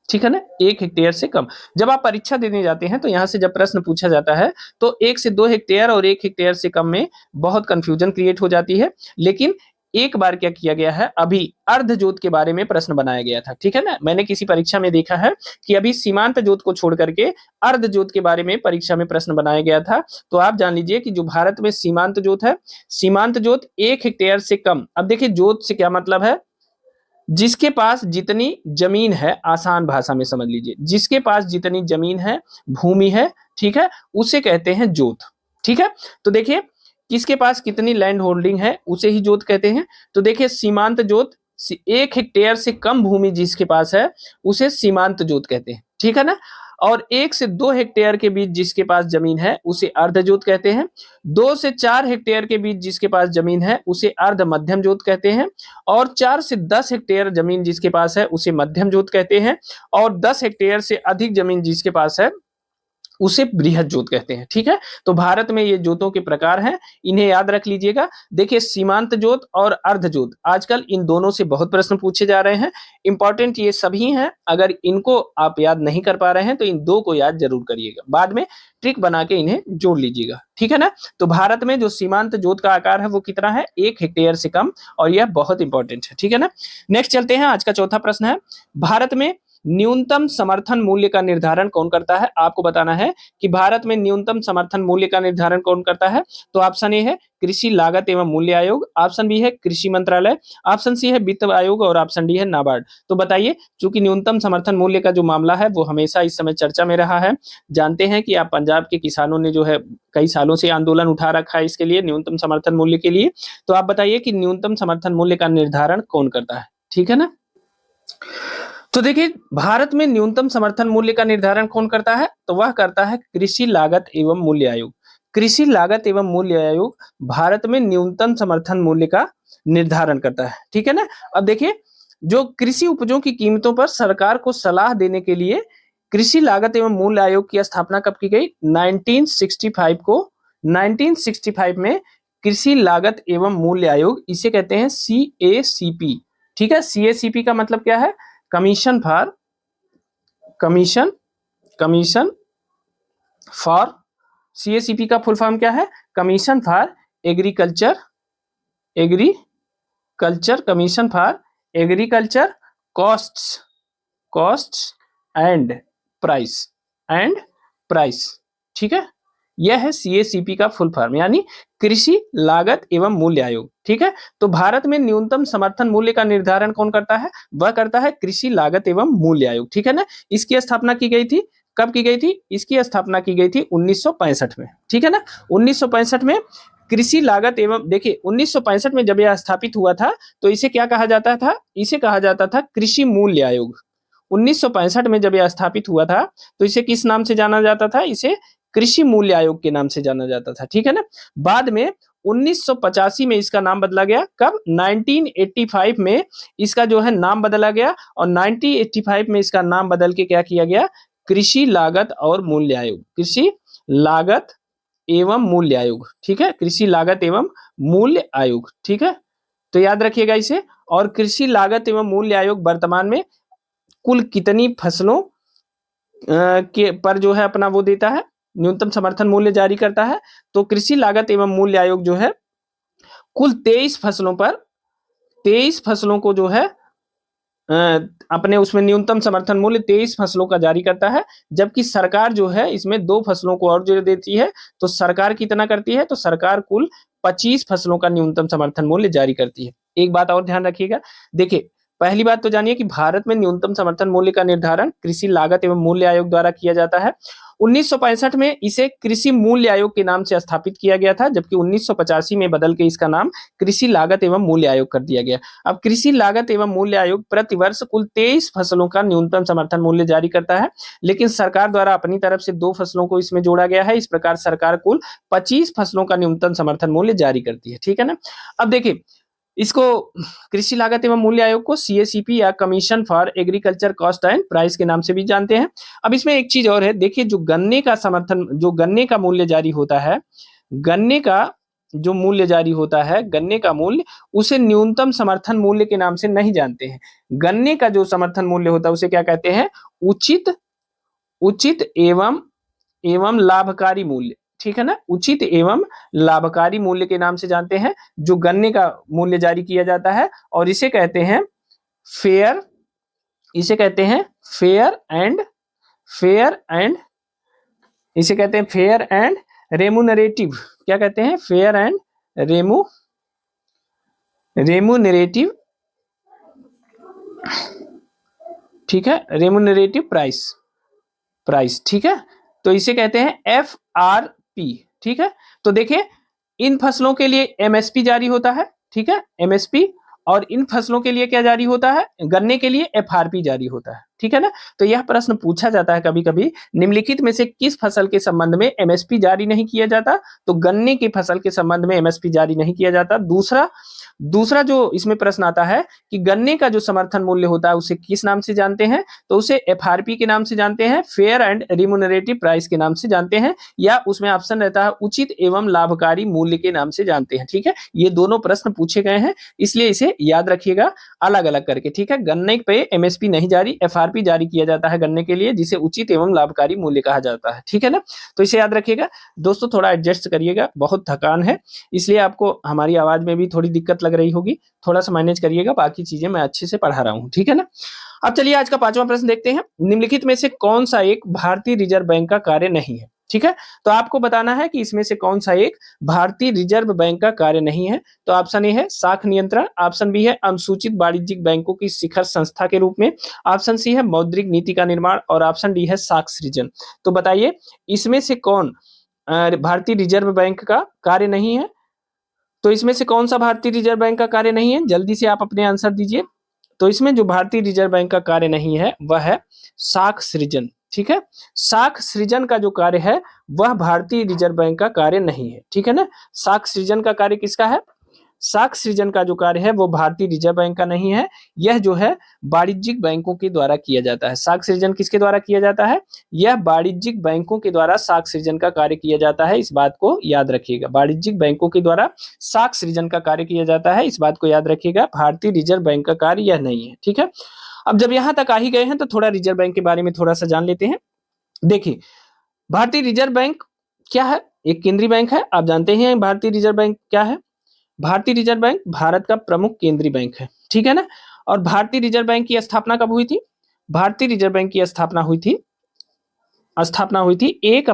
ठीक है ना। 1 हेक्टेयर से कम। जब आप परीक्षा देने जाते हैं तो यहाँ से जब प्रश्न पूछा जाता है तो 1 से 2 हेक्टेयर और 1 हेक्टेयर से कम में बहुत कंफ्यूजन क्रिएट हो जाती है। लेकिन एक बार क्या किया गया है, अभी अर्ध जोत के बारे में प्रश्न बनाया गया था। ठीक है ना। मैंने किसी परीक्षा में देखा है कि अभी सीमांत जोत को छोड़ करके अर्ध जोत के बारे में परीक्षा में प्रश्न बनाया गया था। तो आप जान लीजिए कि जो भारत में सीमांत जोत है, सीमांत जोत 1 हेक्टेयर से कम। अब देखिए जोत से क्या मतलब है? जिसके पास जितनी जमीन है, आसान भाषा में समझ लीजिए, जिसके पास जितनी जमीन है, भूमि है, ठीक है, उसे कहते हैं जोत। ठीक है। तो देखिए किसके पास कितनी लैंड होल्डिंग है उसे ही जोत कहते हैं। तो देखिए सीमांत जोत, 1 हेक्टेयर से कम भूमि जिसके पास है उसे सीमांत जोत कहते हैं। ठीक है ना। और 1 से 2 हेक्टेयर के बीच जिसके पास जमीन है उसे अर्ध जोत कहते हैं। 2 से 4 हेक्टेयर के बीच जिसके पास जमीन है उसे अर्ध मध्यम जोत कहते हैं। और 4 से 10 हेक्टेयर जमीन जिसके पास है उसे मध्यम जोत कहते हैं। और 10 हेक्टेयर से अधिक जमीन जिसके पास है उसे बृहद जोत कहते हैं। ठीक है। तो भारत में ये जोतों के प्रकार हैं, इन्हें याद रख लीजिएगा। देखिए सीमांत जोत और अर्ध जोत, आजकल इन दोनों से बहुत प्रश्न पूछे जा रहे हैं। इंपॉर्टेंट ये सभी हैं। अगर इनको आप याद नहीं कर पा रहे हैं तो इन दो को याद जरूर करिएगा, बाद में ट्रिक बना के इन्हें जोड़ लीजिएगा। ठीक है ना। तो भारत में जो सीमांत जोत का आकार है वो कितना है? 1 हेक्टेयर से कम, और यह बहुत इंपॉर्टेंट है। ठीक है ना। नेक्स्ट चलते हैं। आज का चौथा प्रश्न है, भारत में न्यूनतम समर्थन मूल्य का निर्धारण कौन करता है? आपको बताना है कि भारत में न्यूनतम समर्थन मूल्य का निर्धारण कौन करता है। तो ऑप्शन ए है कृषि लागत एवं मूल्य आयोग, ऑप्शन बी है कृषि मंत्रालय, ऑप्शन सी है वित्त आयोग, और ऑप्शन डी है नाबार्ड। तो बताइए, चूंकि न्यूनतम समर्थन मूल्य का जो मामला है वो हमेशा इस समय चर्चा में रहा है। जानते हैं कि आप पंजाब के किसानों ने जो है कई सालों से आंदोलन उठा रखा है इसके लिए, न्यूनतम समर्थन मूल्य के लिए। तो आप बताइए कि न्यूनतम समर्थन मूल्य का निर्धारण कौन करता है। ठीक है ना। तो देखिए भारत में न्यूनतम समर्थन मूल्य का निर्धारण कौन करता है? तो वह करता है कृषि लागत एवं मूल्य आयोग। कृषि लागत एवं मूल्य आयोग भारत में न्यूनतम समर्थन मूल्य का निर्धारण करता है। ठीक है ना। अब देखिए, जो कृषि उपजों की कीमतों पर सरकार को सलाह देने के लिए कृषि लागत एवं मूल्य आयोग की स्थापना कब की गई? 1965 को। 1965 में कृषि लागत एवं मूल्य आयोग, इसे कहते हैं CACP। ठीक है। CACP का मतलब क्या है? कमीशन फॉर CACP का फुल फॉर्म क्या है? Commission for agriculture commission for agriculture costs and price. ठीक है। यह है CACP का फुल फॉर्म, यानी कृषि लागत एवं मूल्य आयोग। ठीक है। तो भारत में न्यूनतम समर्थन मूल्य का निर्धारण कौन करता है? वह करता है कृषि लागत एवं मूल्य आयोग। ठीक है ना। इसकी स्थापना की गई थी, कब की गई थी? इसकी स्थापना की गई थी 1965 में। ठीक है ना। 1965 में कृषि लागत एवं, देखिए 1965 में जब यह स्थापित हुआ था तो इसे क्या कहा जाता था? इसे कहा जाता था कृषि मूल्य आयोग। 1965 में जब यह स्थापित हुआ था तो इसे किस नाम से जाना जाता था? इसे कृषि मूल्य आयोग के नाम से जाना जाता था, ठीक है ना। बाद में 1985 में इसका नाम बदला गया। कब? 1985 में इसका जो है नाम बदला गया और 1985 में इसका नाम बदल के क्या किया गया? कृषि लागत और मूल्य आयोग, कृषि लागत एवं मूल्य आयोग, ठीक है, कृषि लागत एवं मूल्य आयोग, ठीक है, तो याद रखिएगा इसे। और कृषि लागत एवं मूल्य आयोग वर्तमान में कुल कितनी फसलों के पर जो है अपना वो देता है, न्यूनतम समर्थन मूल्य जारी करता है? तो कृषि लागत एवं मूल्य आयोग जो है कुल 23 फसलों पर 23 फसलों को जो है अपने उसमें न्यूनतम समर्थन मूल्य 23 फसलों का जारी करता है, जबकि सरकार जो है इसमें 2 फसलों को और जोड़ देती है। तो सरकार कितना करती है? तो सरकार कुल 25 फसलों का न्यूनतम समर्थन मूल्य जारी करती है। एक बात और ध्यान रखिएगा, देखिए पहली बात तो जानिए कि भारत में न्यूनतम समर्थन मूल्य का निर्धारण कृषि लागत एवं मूल्य आयोग द्वारा किया जाता है। 1965 में इसे कृषि मूल्य आयोग के नाम से स्थापित किया गया था, जबकि 1985 में बदल के इसका नाम कृषि लागत एवं मूल्य आयोग कर दिया गया। अब कृषि लागत एवं मूल्य आयोग प्रतिवर्ष कुल 23 फसलों का न्यूनतम समर्थन मूल्य जारी करता है, लेकिन सरकार द्वारा अपनी तरफ से 2 फसलों को इसमें जोड़ा गया है। इस प्रकार सरकार कुल 25 फसलों का न्यूनतम समर्थन मूल्य जारी करती है, ठीक है ना। अब देखिए इसको कृषि लागत एवं मूल्य आयोग को CACP या commission for agriculture cost and price के नाम से भी जानते हैं। अब इसमें एक चीज और है, देखिए जो गन्ने का मूल्य जारी होता है, गन्ने का जो मूल्य जारी होता है, गन्ने का मूल्य, उसे न्यूनतम समर्थन मूल्य के नाम से नहीं जानते हैं। गन्ने का जो समर्थन मूल्य होता है उसे क्या कहते हैं? उचित उचित एवं लाभकारी मूल्य, ठीक है ना, उचित एवं लाभकारी मूल्य के नाम से जानते हैं जो गन्ने का मूल्य जारी किया जाता है। और इसे कहते हैं फेयर, इसे कहते हैं फेयर एंड रेमुनरेटिव। क्या कहते हैं? फेयर एंड रेमुनरेटिव, ठीक है, रेमुनरेटिव प्राइस, ठीक है, तो इसे कहते हैं FRP, ठीक है। तो देखिए इन फसलों के लिए MSP जारी होता है, ठीक है, MSP, और इन फसलों के लिए क्या जारी होता है? गन्ने के लिए FRP जारी होता है, ठीक है ना। तो यह प्रश्न पूछा जाता है कभी कभी, निम्नलिखित में से किस फसल के संबंध में MSP जारी नहीं किया जाता? तो गन्ने की फसल के संबंध में MSP जारी नहीं किया जाता। दूसरा जो इसमें प्रश्न आता है कि गन्ने का जो समर्थन मूल्य होता है उसे किस नाम से जानते हैं? तो उसे FRP के नाम से जानते हैं, फेयर एंड रिम्यूनरेटिव प्राइस के नाम से जानते हैं, या उसमें ऑप्शन रहता है उचित एवं लाभकारी मूल्य के नाम से जानते हैं, ठीक है। ये दोनों प्रश्न पूछे गए हैं, इसलिए इसे याद रखिएगा अलग अलग करके, ठीक है। गन्ने पे MSP नहीं जारी, FRP जारी किया जाता है गन्ने के लिए, जिसे उचित एवं लाभकारी मूल्य कहा जाता है, ठीक है ना। तो इसे याद रखिएगा दोस्तों, थोड़ा एडजस्ट करिएगा, बहुत थकान है इसलिए आपको हमारी आवाज में भी थोड़ी दिक्कत लग रही होगी, थोड़ा सा मैनेज करिएगा, बाकी चीजें मैं अच्छे से पढ़ा रहा हूँ, ठीक है ना। अब चलिए आज का 5वां प्रश्न देखते हैं, निम्नलिखित में से कौन सा एक भारतीय रिजर्व बैंक का कार्य नहीं है? ठीक है, तो आपको बताना है कि इसमें से कौन सा एक भारतीय रिजर्व बैंक का कार्य नहीं है। तो ऑप्शन ए है साख नियंत्रण, ऑप्शन बी है अनुसूचित वाणिज्यिक बैंकों की शिखर संस्था के रूप में, ऑप्शन सी है मौद्रिक नीति का निर्माण, और ऑप्शन डी है साख सृजन। तो बताइए इसमें से कौन भारतीय रिजर्व बैंक का कार्य नहीं है? तो इसमें से कौन सा भारतीय रिजर्व बैंक का कार्य नहीं है? जल्दी से आप अपने आंसर दीजिए। तो इसमें जो भारतीय रिजर्व बैंक का कार्य नहीं है वह है साख सृजन, ठीक है। साख सृजन का जो कार्य है वह भारतीय रिजर्व बैंक का कार्य नहीं है, ठीक है ना। साख सृजन का कार्य किसका है? साख सृजन का जो कार्य है वो भारतीय रिजर्व बैंक का नहीं है, यह जो है वाणिज्यिक बैंकों के द्वारा किया जाता है। साख सृजन किसके द्वारा किया जाता है? यह वाणिज्यिक बैंकों के द्वारा साख सृजन का कार्य किया जाता है, इस बात को याद रखिएगा। वाणिज्यिक बैंकों के द्वारा साख सृजन का कार्य किया जाता है, इस बात को याद रखिएगा। भारतीय रिजर्व बैंक का कार्य यह नहीं है, ठीक है। अब जब यहाँ तक आ ही गए हैं तो थोड़ा रिजर्व बैंक के बारे में थोड़ा सा जान लेते हैं। देखिए भारतीय रिजर्व बैंक क्या है? एक केंद्रीय बैंक है, आप जानते हैं भारतीय रिजर्व बैंक क्या है। भारतीय रिजर्व बैंक भारत का प्रमुख केंद्रीय बैंक है, ठीक है ना। और भारतीय रिजर्व बैंक की स्थापना कब हुई थी? भारतीय रिजर्व बैंक की स्थापना हुई थी 1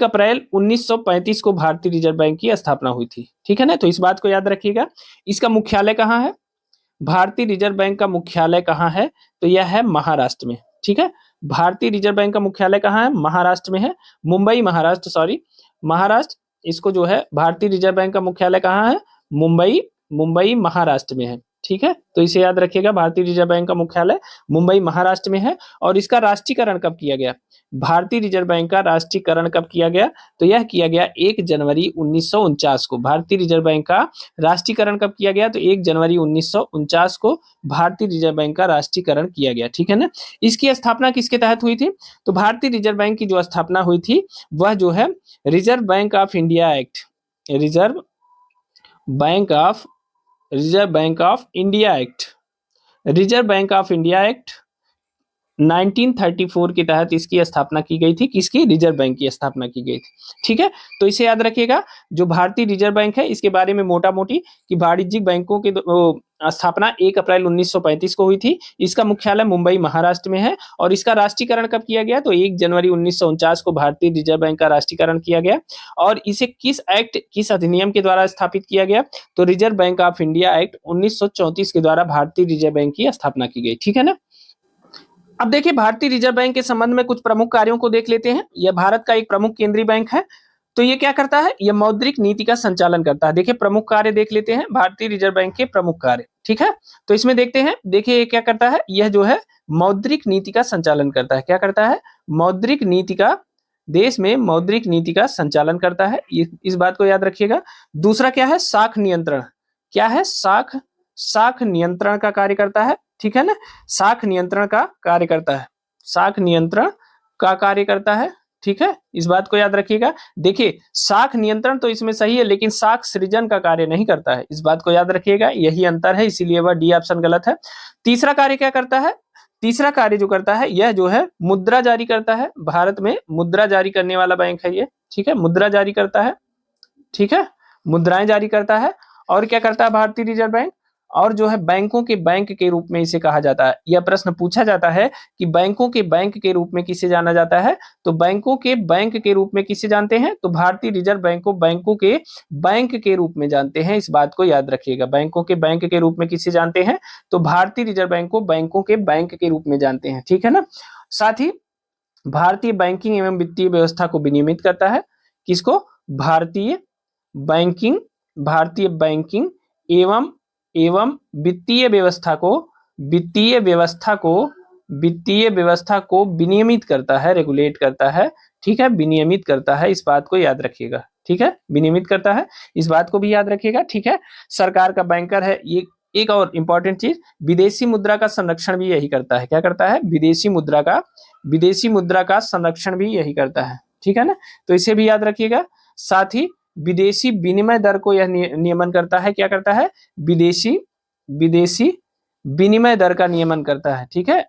अप्रैल 1935 को भारतीय रिजर्व बैंक की स्थापना हुई थी, ठीक है ना। तो इस बात को याद रखिएगा। इसका मुख्यालय कहाँ है? भारतीय रिजर्व बैंक का मुख्यालय कहाँ है? तो यह है महाराष्ट्र में, ठीक है। भारतीय रिजर्व बैंक का मुख्यालय कहाँ है? महाराष्ट्र में है, महाराष्ट्र। इसको जो है भारतीय रिजर्व बैंक का मुख्यालय कहाँ है? मुंबई महाराष्ट्र में है, ठीक है, तो इसे याद रखिएगा। भारतीय रिजर्व बैंक का मुख्यालय मुंबई महाराष्ट्र में है। और इसका राष्ट्रीयकरण कब किया गया? भारतीय रिजर्व बैंक का राष्ट्रीयकरण कब किया गया? तो यह किया गया 1 जनवरी 1949 को। भारतीय रिजर्व बैंक का राष्ट्रीयकरण कब किया गया? तो 1 जनवरी 1949 को भारतीय रिजर्व बैंक का राष्ट्रीयकरण किया गया। ठीक है ना। इसकी स्थापना किसके तहत हुई थी? तो भारतीय रिजर्व बैंक की जो स्थापना हुई थी वह जो है reserve bank of India act, reserve bank of India act, reserve bank of India act 1934 के तहत इसकी स्थापना की गई थी। किसकी? रिजर्व बैंक की स्थापना की गई थी। ठीक है, तो इसे याद रखिएगा। जो भारतीय रिजर्व बैंक है इसके बारे में मोटा मोटी कि वाणिज्यिक बैंकों की स्थापना 1 अप्रैल 1935 को हुई थी। इसका मुख्यालय मुंबई महाराष्ट्र में है। और इसका राष्ट्रीयकरण कब किया गया? तो 1 जनवरी 1949 को भारतीय रिजर्व बैंक का राष्ट्रीयकरण किया गया। और इसे किस एक्ट, किस अधिनियम के द्वारा स्थापित किया गया? तो reserve bank of India act 1934 के द्वारा भारतीय रिजर्व बैंक की स्थापना की गई। ठीक है ना। अब देखिए भारतीय रिजर्व बैंक के संबंध में कुछ प्रमुख कार्यों को देख लेते हैं। यह भारत का एक प्रमुख केंद्रीय बैंक है। तो ये क्या करता है? यह मौद्रिक नीति का संचालन करता है। देखिए प्रमुख कार्य देख लेते हैं भारतीय रिजर्व बैंक के प्रमुख कार्य। ठीक है, तो इसमें देखते हैं। देखिए ये क्या करता है? यह जो है मौद्रिक नीति का संचालन करता है। क्या करता है? मौद्रिक नीति का, देश में मौद्रिक नीति का संचालन करता है। इस बात को याद रखिएगा। दूसरा क्या है? साख नियंत्रण। क्या है? साख नियंत्रण का कार्य करता है। ठीक है ना। साख नियंत्रण का कार्य करता है। साख नियंत्रण का कार्य करता है। ठीक है, इस बात को याद रखिएगा। देखिए साख नियंत्रण तो इसमें सही है, लेकिन साख सृजन का कार्य नहीं करता है। इस बात को याद रखिएगा, यही अंतर है, इसीलिए वह डी ऑप्शन गलत है। तीसरा कार्य क्या करता है? तीसरा कार्य जो करता है यह जो है मुद्रा जारी करता है। भारत में मुद्रा जारी करने वाला बैंक है ये। ठीक है, मुद्रा जारी करता है। ठीक है, मुद्राएं जारी करता है। और क्या करता है भारतीय रिजर्व बैंक? और जो है बैंकों के बैंक के रूप में इसे कहा जाता है। यह प्रश्न पूछा जाता है कि बैंकों के बैंक के रूप में किसे जाना जाता है? तो बैंकों के बैंक के रूप में किसे जानते हैं? तो भारतीय रिजर्व बैंक को बैंकों के बैंक के रूप में जानते हैं। इस बात को याद रखिएगा। बैंकों के बैंक के रूप में किसे जानते हैं? तो भारतीय रिजर्व बैंक को बैंकों के बैंक के रूप में जानते हैं। ठीक है ना। साथ ही भारतीय बैंकिंग एवं वित्तीय व्यवस्था को विनियमित करता है। किसको? बैंकिंग भारतीय बैंकिंग एवं वित्तीय व्यवस्था को विनियमित करता है, रेगुलेट करता है। ठीक है, विनियमित करता है। इस बात को याद रखिएगा। ठीक है, विनियमित करता है, इस बात को भी याद रखिएगा। ठीक है, सरकार का बैंकर है ये। एक और इंपॉर्टेंट चीज, विदेशी मुद्रा का संरक्षण भी यही करता है। क्या करता है? विदेशी मुद्रा का संरक्षण भी यही करता है। ठीक है ना, तो इसे भी याद रखिएगा। साथ ही विदेशी विनिमय दर को यह नियमन करता है। क्या करता है? विदेशी विनिमय दर का नियमन करता है। ठीक है,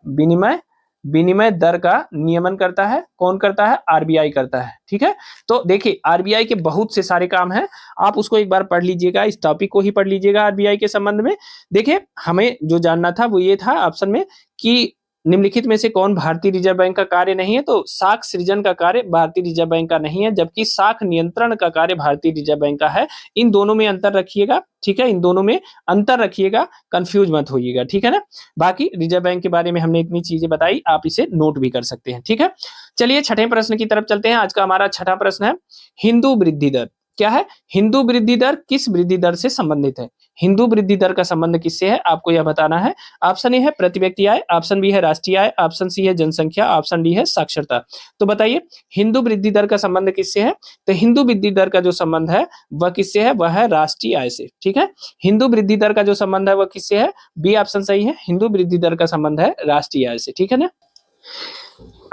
विनिमय दर का नियमन करता है। कौन करता है? आरबीआई करता है। ठीक है, तो देखिए आरबीआई के बहुत से सारे काम हैं, आप उसको एक बार पढ़ लीजिएगा, इस टॉपिक को ही पढ़ लीजिएगा आरबीआई के संबंध में। देखिए हमें जो जानना था वो ये था ऑप्शन में कि निम्नलिखित में से कौन भारतीय रिजर्व बैंक का कार्य नहीं है? तो साख सृजन का कार्य भारतीय रिजर्व बैंक का नहीं है, जबकि साख नियंत्रण का कार्य भारतीय रिजर्व बैंक का है। इन दोनों में अंतर रखिएगा। ठीक है, इन दोनों में अंतर रखिएगा, कंफ्यूज मत होइएगा। ठीक है ना। बाकी रिजर्व बैंक के बारे में हमने इतनी चीजें बताई, आप इसे नोट भी कर सकते हैं। ठीक है, चलिए छठे प्रश्न की तरफ चलते हैं। आज का हमारा छठा प्रश्न है हिंदू वृद्धि दर। क्या है? हिंदू वृद्धि दर किस वृद्धि दर से संबंधित है? हिंदू वृद्धि दर का संबंध किससे है? आपको यह बताना है। ऑप्शन ए है प्रति व्यक्ति आय, ऑप्शन बी है राष्ट्रीय आय, ऑप्शन सी है जनसंख्या, ऑप्शन डी है साक्षरता। तो बताइए हिंदू वृद्धि दर का संबंध किससे है? तो हिंदू वृद्धि दर का जो संबंध है वह किससे है? वह है राष्ट्रीय आय से। ठीक है, हिंदू वृद्धि दर का जो संबंध है वह किससे है? बी ऑप्शन सही है, हिंदू वृद्धि दर का संबंध है राष्ट्रीय आय से। ठीक है ना।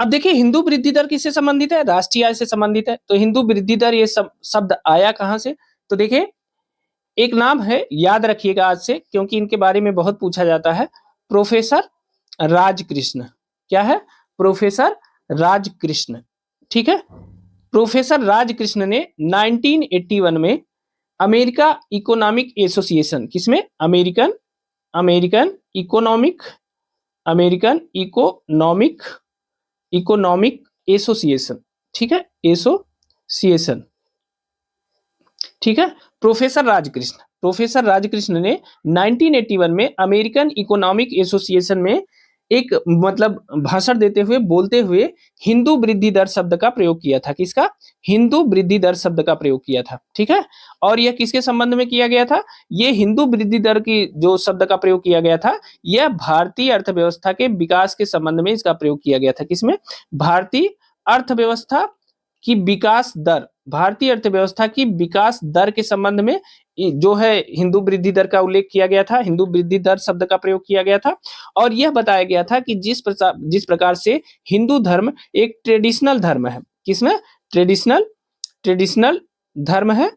अब देखिए हिंदू वृद्धि दर किससे संबंधित है? राष्ट्रीय आय से संबंधित है। तो हिंदू वृद्धि दर ये शब्द आया कहां से? तो देखिए एक नाम है, याद रखिएगा आज से, क्योंकि इनके बारे में बहुत पूछा जाता है। प्रोफेसर राजकृष्ण। क्या है? प्रोफेसर राजकृष्ण। ठीक है, प्रोफेसर राजकृष्ण ने 1981 में अमेरिका इकोनॉमिक एसोसिएशन, किसमें? American economic association. ठीक है, एसोसिएशन। ठीक है, प्रोफेसर राजकृष्ण ने 1981 में अमेरिकन इकोनॉमिक एसोसिएशन में एक मतलब भाषण देते हुए, बोलते हुए हिंदू वृद्धि दर शब्द का प्रयोग किया था। किसका? हिंदू वृद्धि दर शब्द का प्रयोग किया था। ठीक है, और यह किसके संबंध में किया गया था? ये हिंदू वृद्धि दर की जो शब्द का प्रयोग किया गया था, यह भारतीय अर्थव्यवस्था के विकास के संबंध में इसका प्रयोग किया गया था। किसमें? भारतीय अर्थव्यवस्था की विकास दर, भारतीय अर्थव्यवस्था की विकास दर के संबंध में जो है हिंदू वृद्धि दर का उल्लेख किया गया था, हिंदू वृद्धि दर शब्द का प्रयोग किया गया था। और यह बताया गया था कि जिस प्रकार से हिंदू धर्म एक ट्रेडिशनल धर्म है। किसमें? ट्रेडिशनल ट्रेडिशनल धर्म है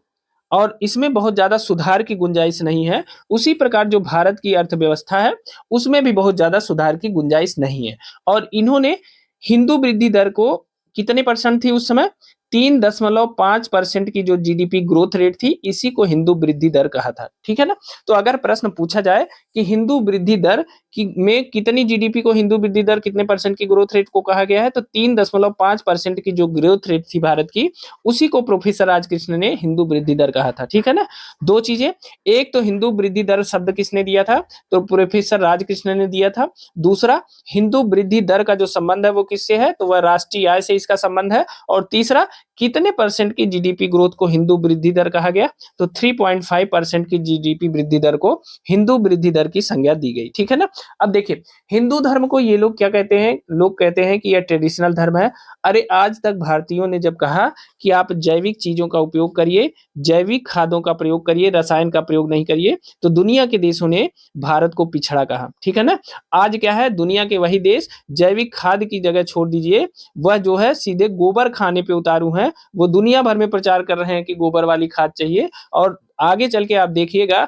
और इसमें बहुत ज्यादा सुधार की गुंजाइश नहीं है, उसी प्रकार जो भारत की अर्थव्यवस्था है उसमें भी बहुत ज्यादा सुधार की गुंजाइश नहीं है। और इन्होंने हिंदू वृद्धि दर को, कितने परसेंट थी उस समय? 3.5% की जो जीडीपी ग्रोथ रेट थी, इसी को हिंदू वृद्धि दर कहा था। ठीक है ना? तो अगर प्रश्न पूछा जाए कि हिंदू वृद्धि दर की में कितनी जीडीपी को हिंदू वृद्धि दर, कितने परसेंट की ग्रोथ रेट को कहा गया है, तो 3.5% की जो ग्रोथ रेट थी भारत की, उसी को प्रोफेसर राजकृष्ण ने हिंदू वृद्धि दर कहा था। ठीक है ना? दो चीजें, एक तो हिंदू वृद्धि दर शब्द किसने दिया था? तो प्रोफेसर राजकृष्ण ने दिया था। दूसरा, हिंदू वृद्धि दर का जो संबंध है वो किससे है? तो वह राष्ट्रीय आय से इसका संबंध है। और तीसरा, कितने परसेंट की जीडीपी ग्रोथ को हिंदू वृद्धि दर कहा गया? तो 3.5% की जीडीपी वृद्धि दर को हिंदू वृद्धि दर की संज्ञा दी गई। ठीक है ना? अब देखिए, हिंदू धर्म को ये लोग क्या कहते हैं? लोग कहते हैं कि यह ट्रेडिशनल धर्म है। अरे आज तक भारतीयों ने जब कहा कि आप जैविक चीजों का उपयोग करिए, जैविक खादों का प्रयोग करिए, रसायन का प्रयोग नहीं करिए, तो दुनिया के देशों ने भारत को पिछड़ा कहा। ठीक है ना? आज क्या है? दुनिया के वही देश जैविक खाद की जगह छोड़ दीजिए, वह जो है सीधे गोबर खाने पे उतारू हैं। वो दुनिया भर में प्रचार कर रहे हैं कि गोबर वाली खाद चाहिए, और आगे चल के आप देखिएगा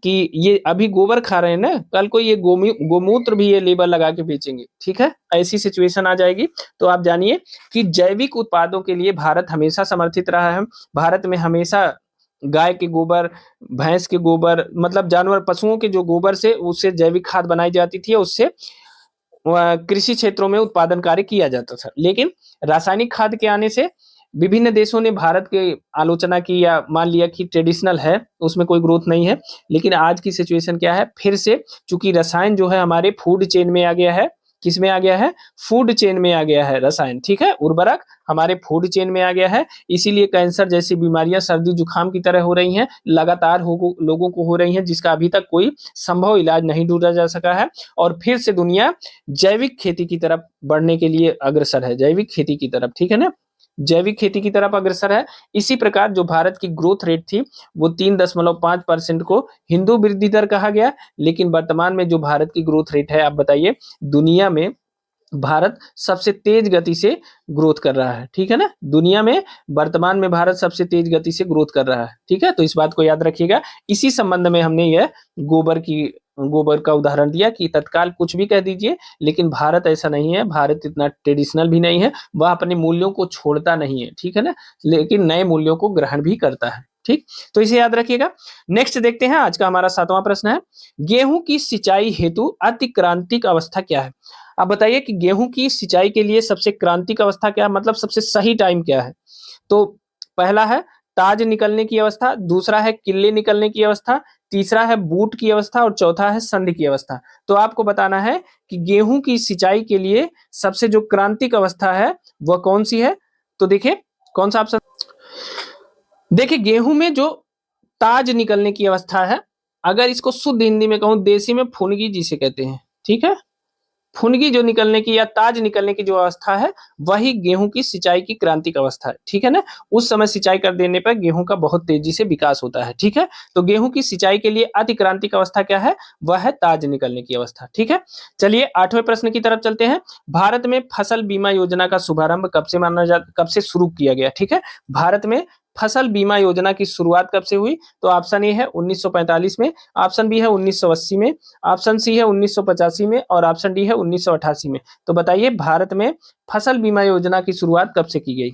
कि ये अभी गोबर खा रहे हैं ना, कल को ये गोमूत्र भी ये लेबल लगा के बेचेंगे। ठीक है, ऐसी सिचुएशन आ जाएगी। तो आप जानिए कि जैविक उत्पादों के लिए भारत हमेशा समर्थित रहा है। भारत में हमेशा गाय के गोबर, भैंस के गोबर, मतलब जानवर पशुओं के जो गोबर से उससे जैविक खाद बनाई जाती थी, उससे कृषि क्षेत्रों में उत्पादन कार्य किया जाता था। लेकिन रासायनिक खाद के आने से विभिन्न देशों ने भारत की आलोचना की, या मान लिया कि ट्रेडिशनल है, उसमें कोई ग्रोथ नहीं है। लेकिन आज की सिचुएशन क्या है? फिर से चूंकि रसायन जो है हमारे फूड चेन में आ गया है। किस में आ गया है? फूड चेन में आ गया है रसायन। ठीक है, उर्वरक हमारे फूड चेन में आ गया है, इसीलिए कैंसर जैसी बीमारियां सर्दी जुकाम की तरह हो रही हैं, लगातार लोगों को हो रही हैं, जिसका अभी तक कोई संभव इलाज नहीं ढूंढा जा सका है। और फिर से दुनिया जैविक खेती की तरफ बढ़ने के लिए अग्रसर है, जैविक खेती की तरफ। ठीक है ना? जैविक खेती की तरफ अग्रसर है। इसी प्रकार जो भारत की ग्रोथ रेट थी वो 3.5% को हिंदू वृद्धि दर कहा गया। लेकिन वर्तमान में जो भारत की ग्रोथ रेट है, आप बताइए, दुनिया में भारत सबसे तेज गति से ग्रोथ कर रहा है। ठीक है ना? दुनिया में वर्तमान में भारत सबसे तेज गति से ग्रोथ कर रहा है। ठीक है, तो इस बात को याद रखिएगा। इसी संबंध में हमने यह गोबर का उदाहरण दिया कि तत्काल कुछ भी कह दीजिए, लेकिन भारत ऐसा नहीं है। भारत इतना ट्रेडिशनल भी नहीं है, वह अपने मूल्यों को छोड़ता नहीं है। ठीक है ना? लेकिन नए मूल्यों को ग्रहण भी करता है। ठीक, तो इसे याद रखिएगा। नेक्स्ट देखते हैं, आज का हमारा 7वां प्रश्न है, गेहूं की सिंचाई हेतु अतिक्रांतिक अवस्था क्या है? आप बताइए कि गेहूं की सिंचाई के लिए सबसे क्रांतिक अवस्था क्या है, मतलब सबसे सही टाइम क्या है? तो पहला है ताज निकलने की अवस्था, दूसरा है किल्ले निकलने की अवस्था, तीसरा है बूट की अवस्था, और चौथा है संधि की अवस्था। तो आपको बताना है कि गेहूं की सिंचाई के लिए सबसे जो क्रांतिक अवस्था है वह कौन सी है? तो देखिए, कौन सा ऑप्शन? देखिए, गेहूं में जो ताज निकलने की अवस्था है, अगर इसको शुद्ध हिंदी में कहूं, देसी में फुनगी जिसे कहते हैं। ठीक है, फुनगी जो निकलने की या ताज निकलने की जो अवस्था है, वही गेहूं की सिंचाई की क्रांतिक अवस्था है। ठीक है ना? उस समय सिंचाई कर देने पर गेहूं का बहुत तेजी से विकास होता है। ठीक है, तो गेहूं की सिंचाई के लिए अति क्रांतिक अवस्था क्या है? वह है ताज निकलने की अवस्था। ठीक है, चलिए 8वें प्रश्न की तरफ चलते हैं। भारत में फसल बीमा योजना का शुभारंभ कब से शुरू किया गया? ठीक है, भारत में फसल बीमा योजना की शुरुआत कब से हुई? तो ऑप्शन ए है 1945 में, ऑप्शन बी है 1980 में, ऑप्शन सी है 1985 में, और ऑप्शन डी है 1988 में। तो बताइए, भारत में फसल बीमा योजना की शुरुआत कब से की गई?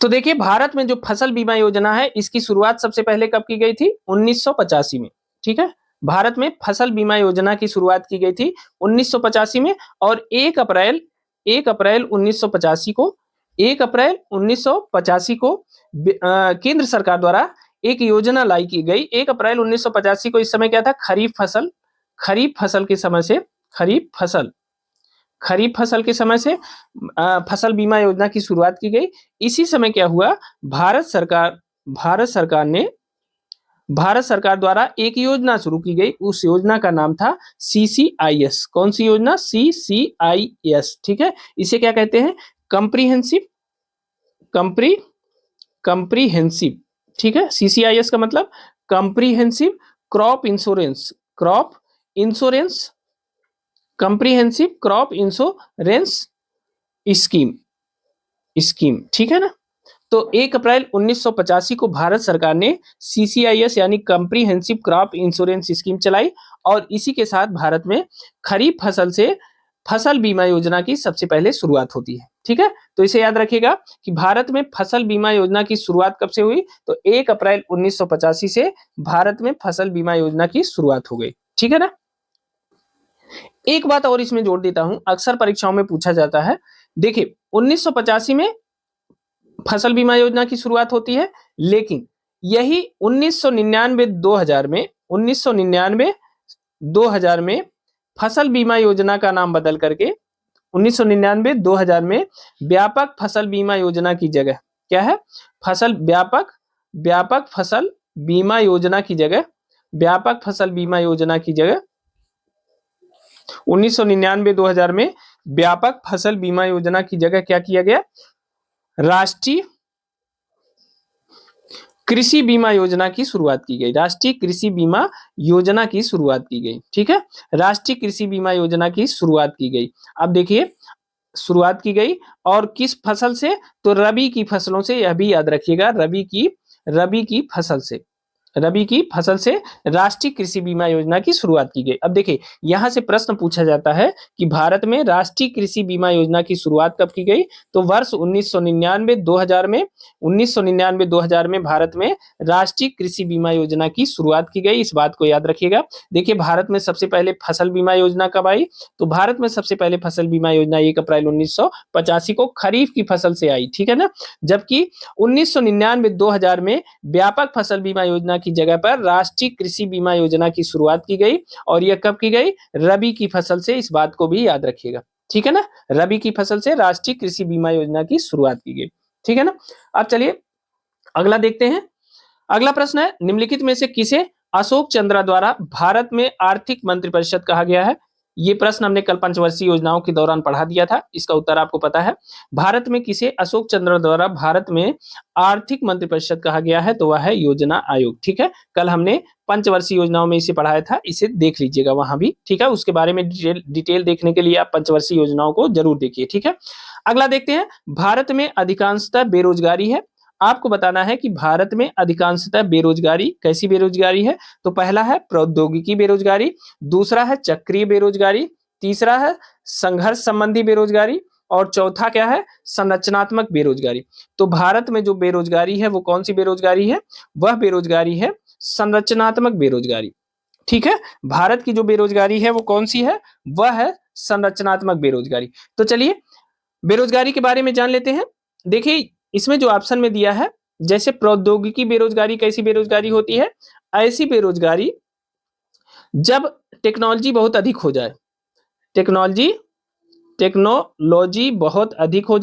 तो देखिए, भारत में जो फसल बीमा योजना है, इसकी शुरुआत सबसे पहले कब की गई थी? 1985 में। ठीक है, भारत में फसल बीमा योजना की शुरुआत की गई थी 1985 में, और 1 अप्रैल 1985 को, 1 अप्रैल 1985 को केंद्र सरकार द्वारा एक योजना लाई की गई। 1 अप्रैल 1985 को, इस समय क्या था? खरीफ फसल के समय से खरीफ फसल के समय से फसल बीमा योजना की शुरुआत की गई। इसी समय क्या हुआ, भारत सरकार द्वारा एक योजना शुरू की गई। उस योजना का नाम था CCIS। कौन सी योजना? CCIS। ठीक है, इसे क्या कहते हैं? कंप्रीहेंसिव। ठीक है, CCIS का मतलब कंप्रीहेंसिव क्रॉप इंश्योरेंस स्कीम। ठीक है ना। तो 1 अप्रैल 1985 को भारत सरकार ने CCIS यानी कंप्रीहेंसिव क्रॉप इंश्योरेंस स्कीम चलाई और इसी के साथ भारत में खरीफ फसल से फसल बीमा योजना की सबसे पहले शुरुआत होती है। ठीक है, तो इसे याद रखिएगा कि भारत में फसल बीमा योजना की शुरुआत कब से हुई? तो 1 अप्रैल 1985 से भारत में फसल बीमा योजना की शुरुआत हो गई। ठीक है ना। एक बात और इसमें जोड़ देता हूं, अक्सर परीक्षाओं में पूछा जाता है। देखिए 1985 में फसल बीमा योजना की शुरुआत होती है, लेकिन यही 1999-2000 में फसल बीमा योजना का नाम बदल करके 1999-2000 में व्यापक फसल बीमा योजना की जगह क्या है? व्यापक फसल बीमा योजना की जगह 1999-2000 में व्यापक फसल बीमा योजना की जगह क्या किया गया? राष्ट्रीय कृषि बीमा योजना की शुरुआत की गई। राष्ट्रीय कृषि बीमा योजना की शुरुआत की गई। ठीक है, राष्ट्रीय कृषि बीमा योजना की शुरुआत की गई। अब देखिए शुरुआत की गई और किस फसल से? तो रबी की फसलों से। यह भी याद रखिएगा, रबी की फसल से राष्ट्रीय कृषि बीमा योजना की शुरुआत की गई। अब देखिए यहां से प्रश्न पूछा जाता है कि भारत में राष्ट्रीय कृषि बीमा योजना की शुरुआत कब की गई? तो वर्ष 1999-2000 में भारत में राष्ट्रीय कृषि बीमा योजना की शुरुआत की गई। इस बात को याद रखिएगा। देखिए भारत में सबसे पहले फसल बीमा योजना कब आई? तो भारत में सबसे पहले फसल बीमा योजना 1 अप्रैल 1985 को खरीफ की फसल से आई। ठीक है ना। जबकि 1999-2000 में व्यापक फसल बीमा योजना की जगह पर राष्ट्रीय कृषि बीमा योजना की शुरुआत की गई और यह कब की गई? रबी की फसल से। इस बात को भी याद रखिएगा। ठीक है ना, रबी की फसल से राष्ट्रीय कृषि बीमा योजना की शुरुआत की गई। ठीक है ना। अब चलिए अगला देखते हैं। अगला प्रश्न है, निम्नलिखित में से किसे अशोक चंद्रा द्वारा भारत में आर्थिक मंत्रिपरिषद कहा गया है? ये प्रश्न हमने कल पंचवर्षीय योजनाओं के दौरान पढ़ा दिया था। इसका उत्तर आपको पता है। भारत में किसे अशोक चंद्र द्वारा भारत में आर्थिक मंत्रिपरिषद कहा गया है? तो वह है योजना आयोग। ठीक है, कल हमने पंचवर्षीय योजनाओं में इसे पढ़ाया था, इसे देख लीजिएगा वहां भी। ठीक है, उसके बारे में डिटेल देखने के लिए आप पंचवर्षीय योजनाओं को जरूर देखिए। ठीक है, अगला देखते हैं। भारत में अधिकांशतः बेरोजगारी है। आपको बताना है कि भारत में अधिकांशतः बेरोजगारी कैसी बेरोजगारी है? तो पहला है प्रौद्योगिकी बेरोजगारी, दूसरा है चक्रीय बेरोजगारी, तीसरा है संघर्ष संबंधी बेरोजगारी और चौथा क्या है? संरचनात्मक बेरोजगारी। तो भारत में जो बेरोजगारी है वो कौन सी बेरोजगारी है? वह बेरोजगारी है संरचनात्मक बेरोजगारी। ठीक है, भारत की जो बेरोजगारी है वो कौन सी है? वह है संरचनात्मक बेरोजगारी। तो चलिए बेरोजगारी के बारे में जान लेते हैं। देखिए इसमें जो ऑप्शन में दिया है, जैसे प्रौद्योगिकी बेरोजगारी कैसी बेरोजगारी होती है? ऐसी बेरोजगारी जब टेक्नोलॉजी बहुत अधिक हो जाए। टेक्नोलॉजी बहुत अधिक हो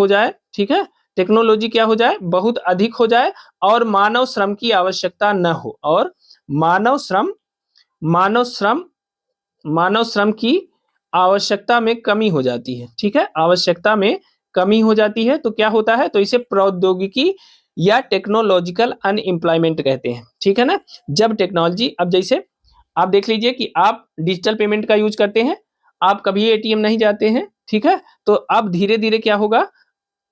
जाए। ठीक है, टेक्नोलॉजी क्या हो जाए? बहुत अधिक हो जाए और मानव श्रम की आवश्यकता न हो। और मानव श्रम की आवश्यकता में कमी हो जाती है। ठीक है, आवश्यकता में कमी हो जाती है तो क्या होता है? तो इसे प्रौद्योगिकी या टेक्नोलॉजिकल अनएम्प्लॉयमेंट कहते हैं। ठीक है ना। जब टेक्नोलॉजी, अब जैसे आप देख लीजिए कि आप डिजिटल पेमेंट का यूज करते हैं, आप कभी एटीएम नहीं जाते हैं। ठीक है, तो अब धीरे धीरे क्या होगा?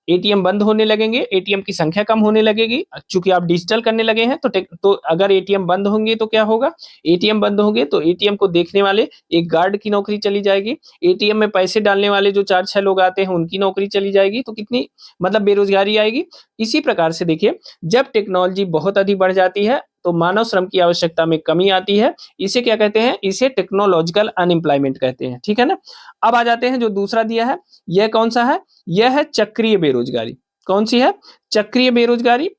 एटीएम बंद होने लगेंगे, एटीएम की संख्या कम होने लगेगी। चूंकि आप डिजिटल करने लगे हैं तो अगर एटीएम बंद होंगे तो क्या होगा? एटीएम बंद होंगे तो एटीएम को देखने वाले एक गार्ड की नौकरी चली जाएगी। एटीएम में पैसे डालने वाले जो 4-6 लोग आते हैं उनकी नौकरी चली जाएगी। तो कितनी मतलब बेरोजगारी आएगी। इसी प्रकार से देखिए जब टेक्नोलॉजी बहुत अधिक बढ़ जाती है तो मानव श्रम की आवश्यकता में कमी आती है। इसे क्या कहते हैं? इसे टेक्नोलॉजिकल अनएम्प्लॉयमेंट कहते हैं। ठीक है ना। अब आ जाते हैं जो दूसरा दिया है, यह कौन सा है? यह है चक्रीय बेरोजगारी। कौन सी है? चक्रीय बेरोजगारी।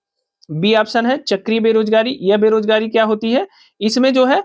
बी ऑप्शन है चक्रीय बेरोजगारी। यह बेरोजगारी क्या होती है? इसमें जो है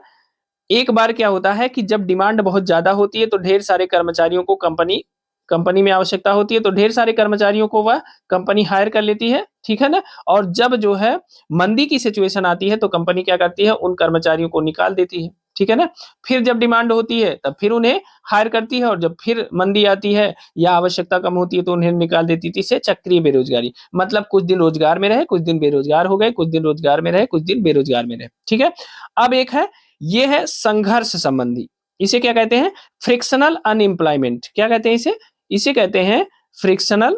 एक बार क्या होता है कि जब डिमांड बहुत ज़्यादा होती है तो ढेर सारे कर्मचारियों को कंपनी कंपनी में आवश्यकता होती है, तो ढेर सारे कर्मचारियों को वह कंपनी हायर कर लेती है, ठीक है ना? और जब जो है मंदी की सिचुएशन आती है तो कंपनी क्या करती है, उन कर्मचारियों को निकाल देती है, ठीक है ना? फिर जब डिमांड होती है तब फिर उन्हें हायर करती है और जब फिर मंदी आती है या आवश्यकता कम होती है तो उन्हें निकाल देती थी। इसे चक्रीय बेरोज़गारी, मतलब कुछ दिन रोज़गार में रहे, कुछ दिन बेरोज़गार हो गए, कुछ दिन रोज़गार में रहे, कुछ दिन बेरोज़गार में रहे, ठीक है? अब एक है, ये है संघर्ष संबंधी, इसे क्या कहते हैं? Frictional unemployment. क्या कहते हैं इसे? इसे कहते हैं फ्रिक्शनल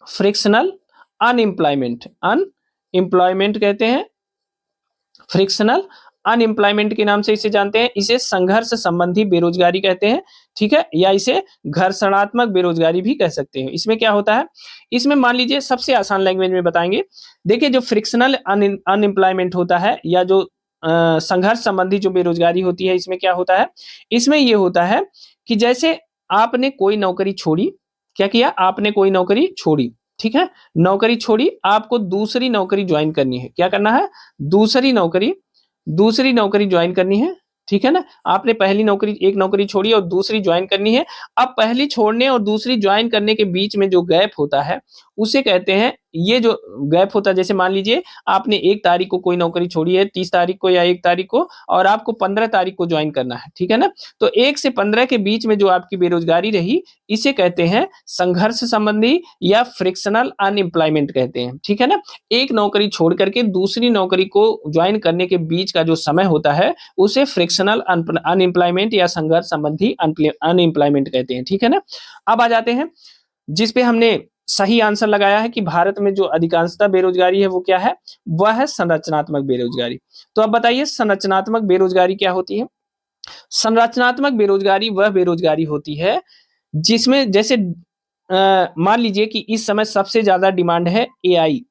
फ्रिक्शनल अनएम्प्लॉयमेंट, अनएम्प्लॉयमेंट कहते हैं, फ्रिक्शनल अनएम्प्लॉयमेंट के नाम से इसे जानते हैं। इसे संघर्ष संबंधी बेरोजगारी कहते हैं, ठीक है? या इसे घर्षणात्मक बेरोजगारी भी कह सकते हैं। इसमें क्या होता है? इसमें मान लीजिए सबसे आसान लैंग्वेज में बताएंगे। देखिए जो फ्रिक्शनल अनएम्प्लॉयमेंट होता है या जो संघर्ष संबंधी जो बेरोजगारी होती है, इसमें क्या होता है? इसमें ये होता है कि जैसे आपने कोई नौकरी छोड़ी, क्या किया? आपने कोई नौकरी छोड़ी, ठीक है? नौकरी छोड़ी, आपको दूसरी नौकरी ज्वाइन करनी है। क्या करना है? दूसरी नौकरी दूसरी नौकरी ज्वाइन करनी है, ठीक है ना? आपने पहली नौकरी एक नौकरी छोड़ी और दूसरी ज्वाइन करनी है। अब पहली छोड़ने और दूसरी ज्वाइन करने के बीच में जो गैप होता है, उसे कहते हैं, ये जो गैप होता है, जैसे मान लीजिए आपने 1 तारीख को कोई नौकरी छोड़ी है, 30 तारीख को या 1 तारीख को, और आपको 15 तारीख को ज्वाइन करना है, ठीक है ना? तो 1 से 15 के बीच में जो आपकी बेरोज़गारी रही, इसे कहते हैं संघर्ष संबंधी या फ्रिक्शनल अनएम्प्लॉयमेंट कहते हैं, ठीक है ना? एक नौकरी छोड़ करके दूसरी नौकरी को ज्वाइन करने के बीच का जो समय होता है, उसे फ्रिक्शनल अनएम्प्लॉयमेंट या संघर्ष संबंधी अनएम्प्लॉयमेंट कहते हैं, ठीक है ना? अब आ जाते हैं जिस पे हमने सही आंसर लगाया है कि भारत में जो अधिकांशतः बेरोजगारी है वो क्या है? वह है संरचनात्मक बेरोजगारी। तो अब बताइए संरचनात्मक बेरोजगारी क्या होती है? संरचनात्मक बेरोजगारी वह बेरोजगारी होती है जिसमें जैसे मान लीजिए कि इस समय सबसे ज़्यादा डिमांड है एआई।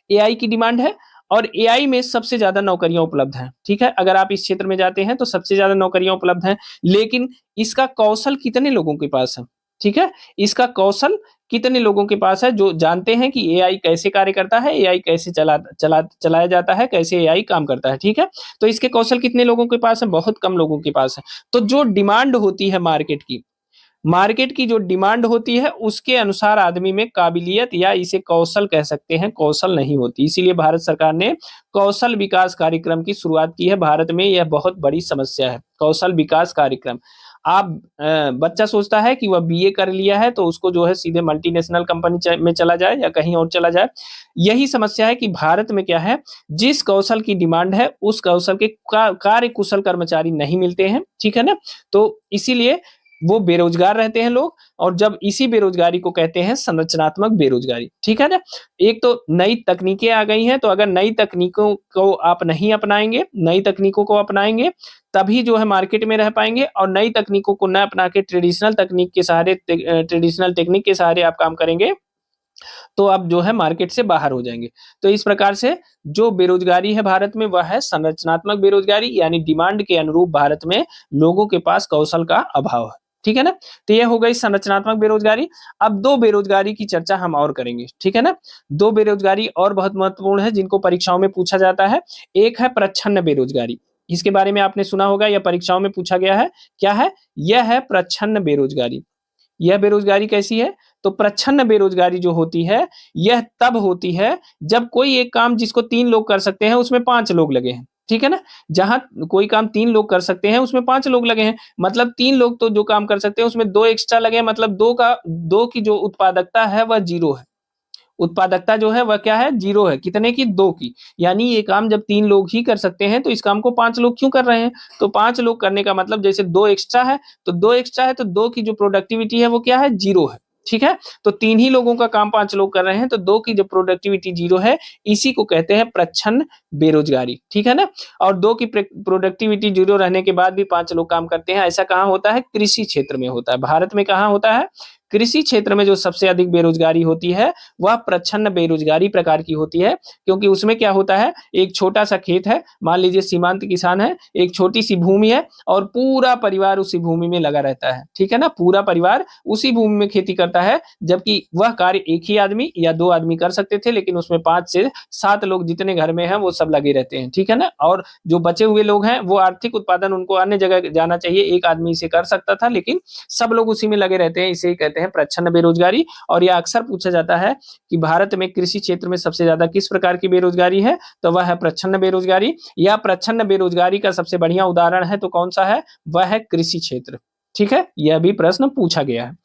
एआई की डिमांड है और एआई में सबसे ज़्यादा नौकरियाँ उपलब्ध हैं, ठीक है? अगर आप इस क्षेत्र में जाते हैं तो सबसे ज़्यादा नौकरियाँ उपलब्ध हैं, लेकिन इसका कौशल कितने लोगों के पास है, ठीक है? इसका कौशल कितने लोगों के पास है जो जानते हैं कि एआई कैसे कार्य करता है, एआई कैसे चलाया जाता है, कैसे एआई काम करता है, ठीक है? तो इसके कौशल कितने लोगों के पास है? बहुत कम लोगों के पास है। तो जो डिमांड होती है मार्केट की जो डिमांड होती है उसके अनुसार आदमी में काबिलियत या इसे कौशल कह सकते हैं, कौशल नहीं होती। इसीलिए भारत सरकार ने कौशल विकास कार्यक्रम की शुरुआत की है। भारत में यह बहुत बड़ी समस्या है, कौशल विकास कार्यक्रम। आप बच्चा सोचता है कि वह बीए कर लिया है तो उसको जो है सीधे मल्टीनेशनल कंपनी में चला जाए या कहीं और चला जाए। यही समस्या है कि भारत में क्या है, जिस कौशल की डिमांड है उस कौशल के कार्य कुशल कर्मचारी नहीं मिलते हैं, ठीक है ना? तो इसीलिए वो बेरोजगार रहते हैं लोग, और जब इसी बेरोजगारी को कहते हैं संरचनात्मक बेरोजगारी, ठीक है ना? एक तो नई तकनीकें आ गई हैं, तो अगर नई तकनीकों को आप नहीं अपनाएँगे, नई तकनीकों को अपनाएँगे, तभी जो है मार्केट में रह पाएँगे, और नई तकनीकों को ना अपना के ट्रेडिशनल टेक्निक के सहारे आप काम करेंगे, तो आप जो है मार्केट से बाहर हो जाएँगे। तो इस प्रकार से जो बेरोजगारी है भारत में वह है संरचनात्मक बेरोजगारी, यानी डिमांड के अनुरूप भारत में लोगों के पास कौशल का अभाव है। ठीक है ना? तो ये हो गई संरचनात्मक बेरोजगारी। अब 2 बेरोजगारी की चर्चा हम और करेंगे, ठीक है ना? 2 बेरोजगारी और बहुत महत्वपूर्ण है जिनको परीक्षाओं में पूछा जाता है। एक है प्रच्छन्न बेरोजगारी, इसके बारे में आपने सुना होगा या परीक्षाओं में पूछा गया है। क्या है? यह है प्रच्छन्न बेरोजगारी। यह बेरोजगारी कैसी है? तो प्रच्छन्न बेरोजगारी जो होती है, यह तब होती है जब कोई एक काम जिसको 3 लोग कर सकते हैं, उसमें 5 लोग लगे हैं। ठीक है ना? जहाँ कोई काम 3 लोग कर सकते हैं, उसमें 5 लोग लगे हैं। मतलब 3 लोग तो जो काम कर सकते हैं, उसमें 2 एक्स्ट्रा लगे हैं, मतलब 2 की जो उत्पादकता है, वह 0 है। उत्पादकता जो है वह क्या है? 0 है। कितने की? 2 की। यानी ये काम जब 3 लोग ही कर सकते हैं, तो इस काम को 5 लोग क्यों कर रहे हैं? तो 5 लोग करने का मतलब जैसे 2 एक्स्ट्रा है, तो 2 एक्स्ट्रा है तो 2 की जो प्रोडक्टिविटी है वो क्या है? 0 है। ठीक है? तो 3 ही लोगों का काम 5 लोग कर रहे हैं, तो 2 की जो प्रोडक्टिविटी 0 है, इसी को कहते हैं प्रच्छन्न बेरोजगारी। ठीक है ना? और 2 की प्रोडक्टिविटी 0 रहने के बाद भी 5 लोग काम करते हैं। ऐसा कहाँ होता है? कृषि क्षेत्र में होता है। भारत में कहाँ होता है? कृषि क्षेत्र में जो सबसे अधिक बेरोजगारी होती है वह प्रच्छन्न बेरोजगारी प्रकार की होती है, क्योंकि उसमें क्या होता है, एक छोटा सा खेत है, मान लीजिए सीमांत किसान है, एक छोटी सी भूमि है और पूरा परिवार उसी भूमि में लगा रहता है, ठीक है ना, पूरा परिवार उसी भूमि में खेती करता है, जबकि वह कार्य एक ही आदमी या दो आदमी कर सकते थे, लेकिन उसमें 5 से 7 लोग जितने घर में हैं वो सब लगे रहते हैं, ठीक है ना। और जो बचे हुए लोग हैं वो आर्थिक उत्पादन उनको अन्य जगह जाना चाहिए, एक आदमी इसे कर सकता था लेकिन सब लोग उसी में लगे रहते हैं, इसे ही कहते हैं प्रच्छन्न बेरोजगारी। और यह अक्सर पूछा जाता है कि भारत में कृषि क्षेत्र में सबसे ज्यादा किस प्रकार की बेरोजगारी है, तो वह है प्रच्छन्न बेरोजगारी। या प्रच्छन्न बेरोजगारी का सबसे बढ़िया उदाहरण है तो कौन सा है, वह है कृषि क्षेत्र, ठीक है, यह भी प्रश्न पूछा गया है।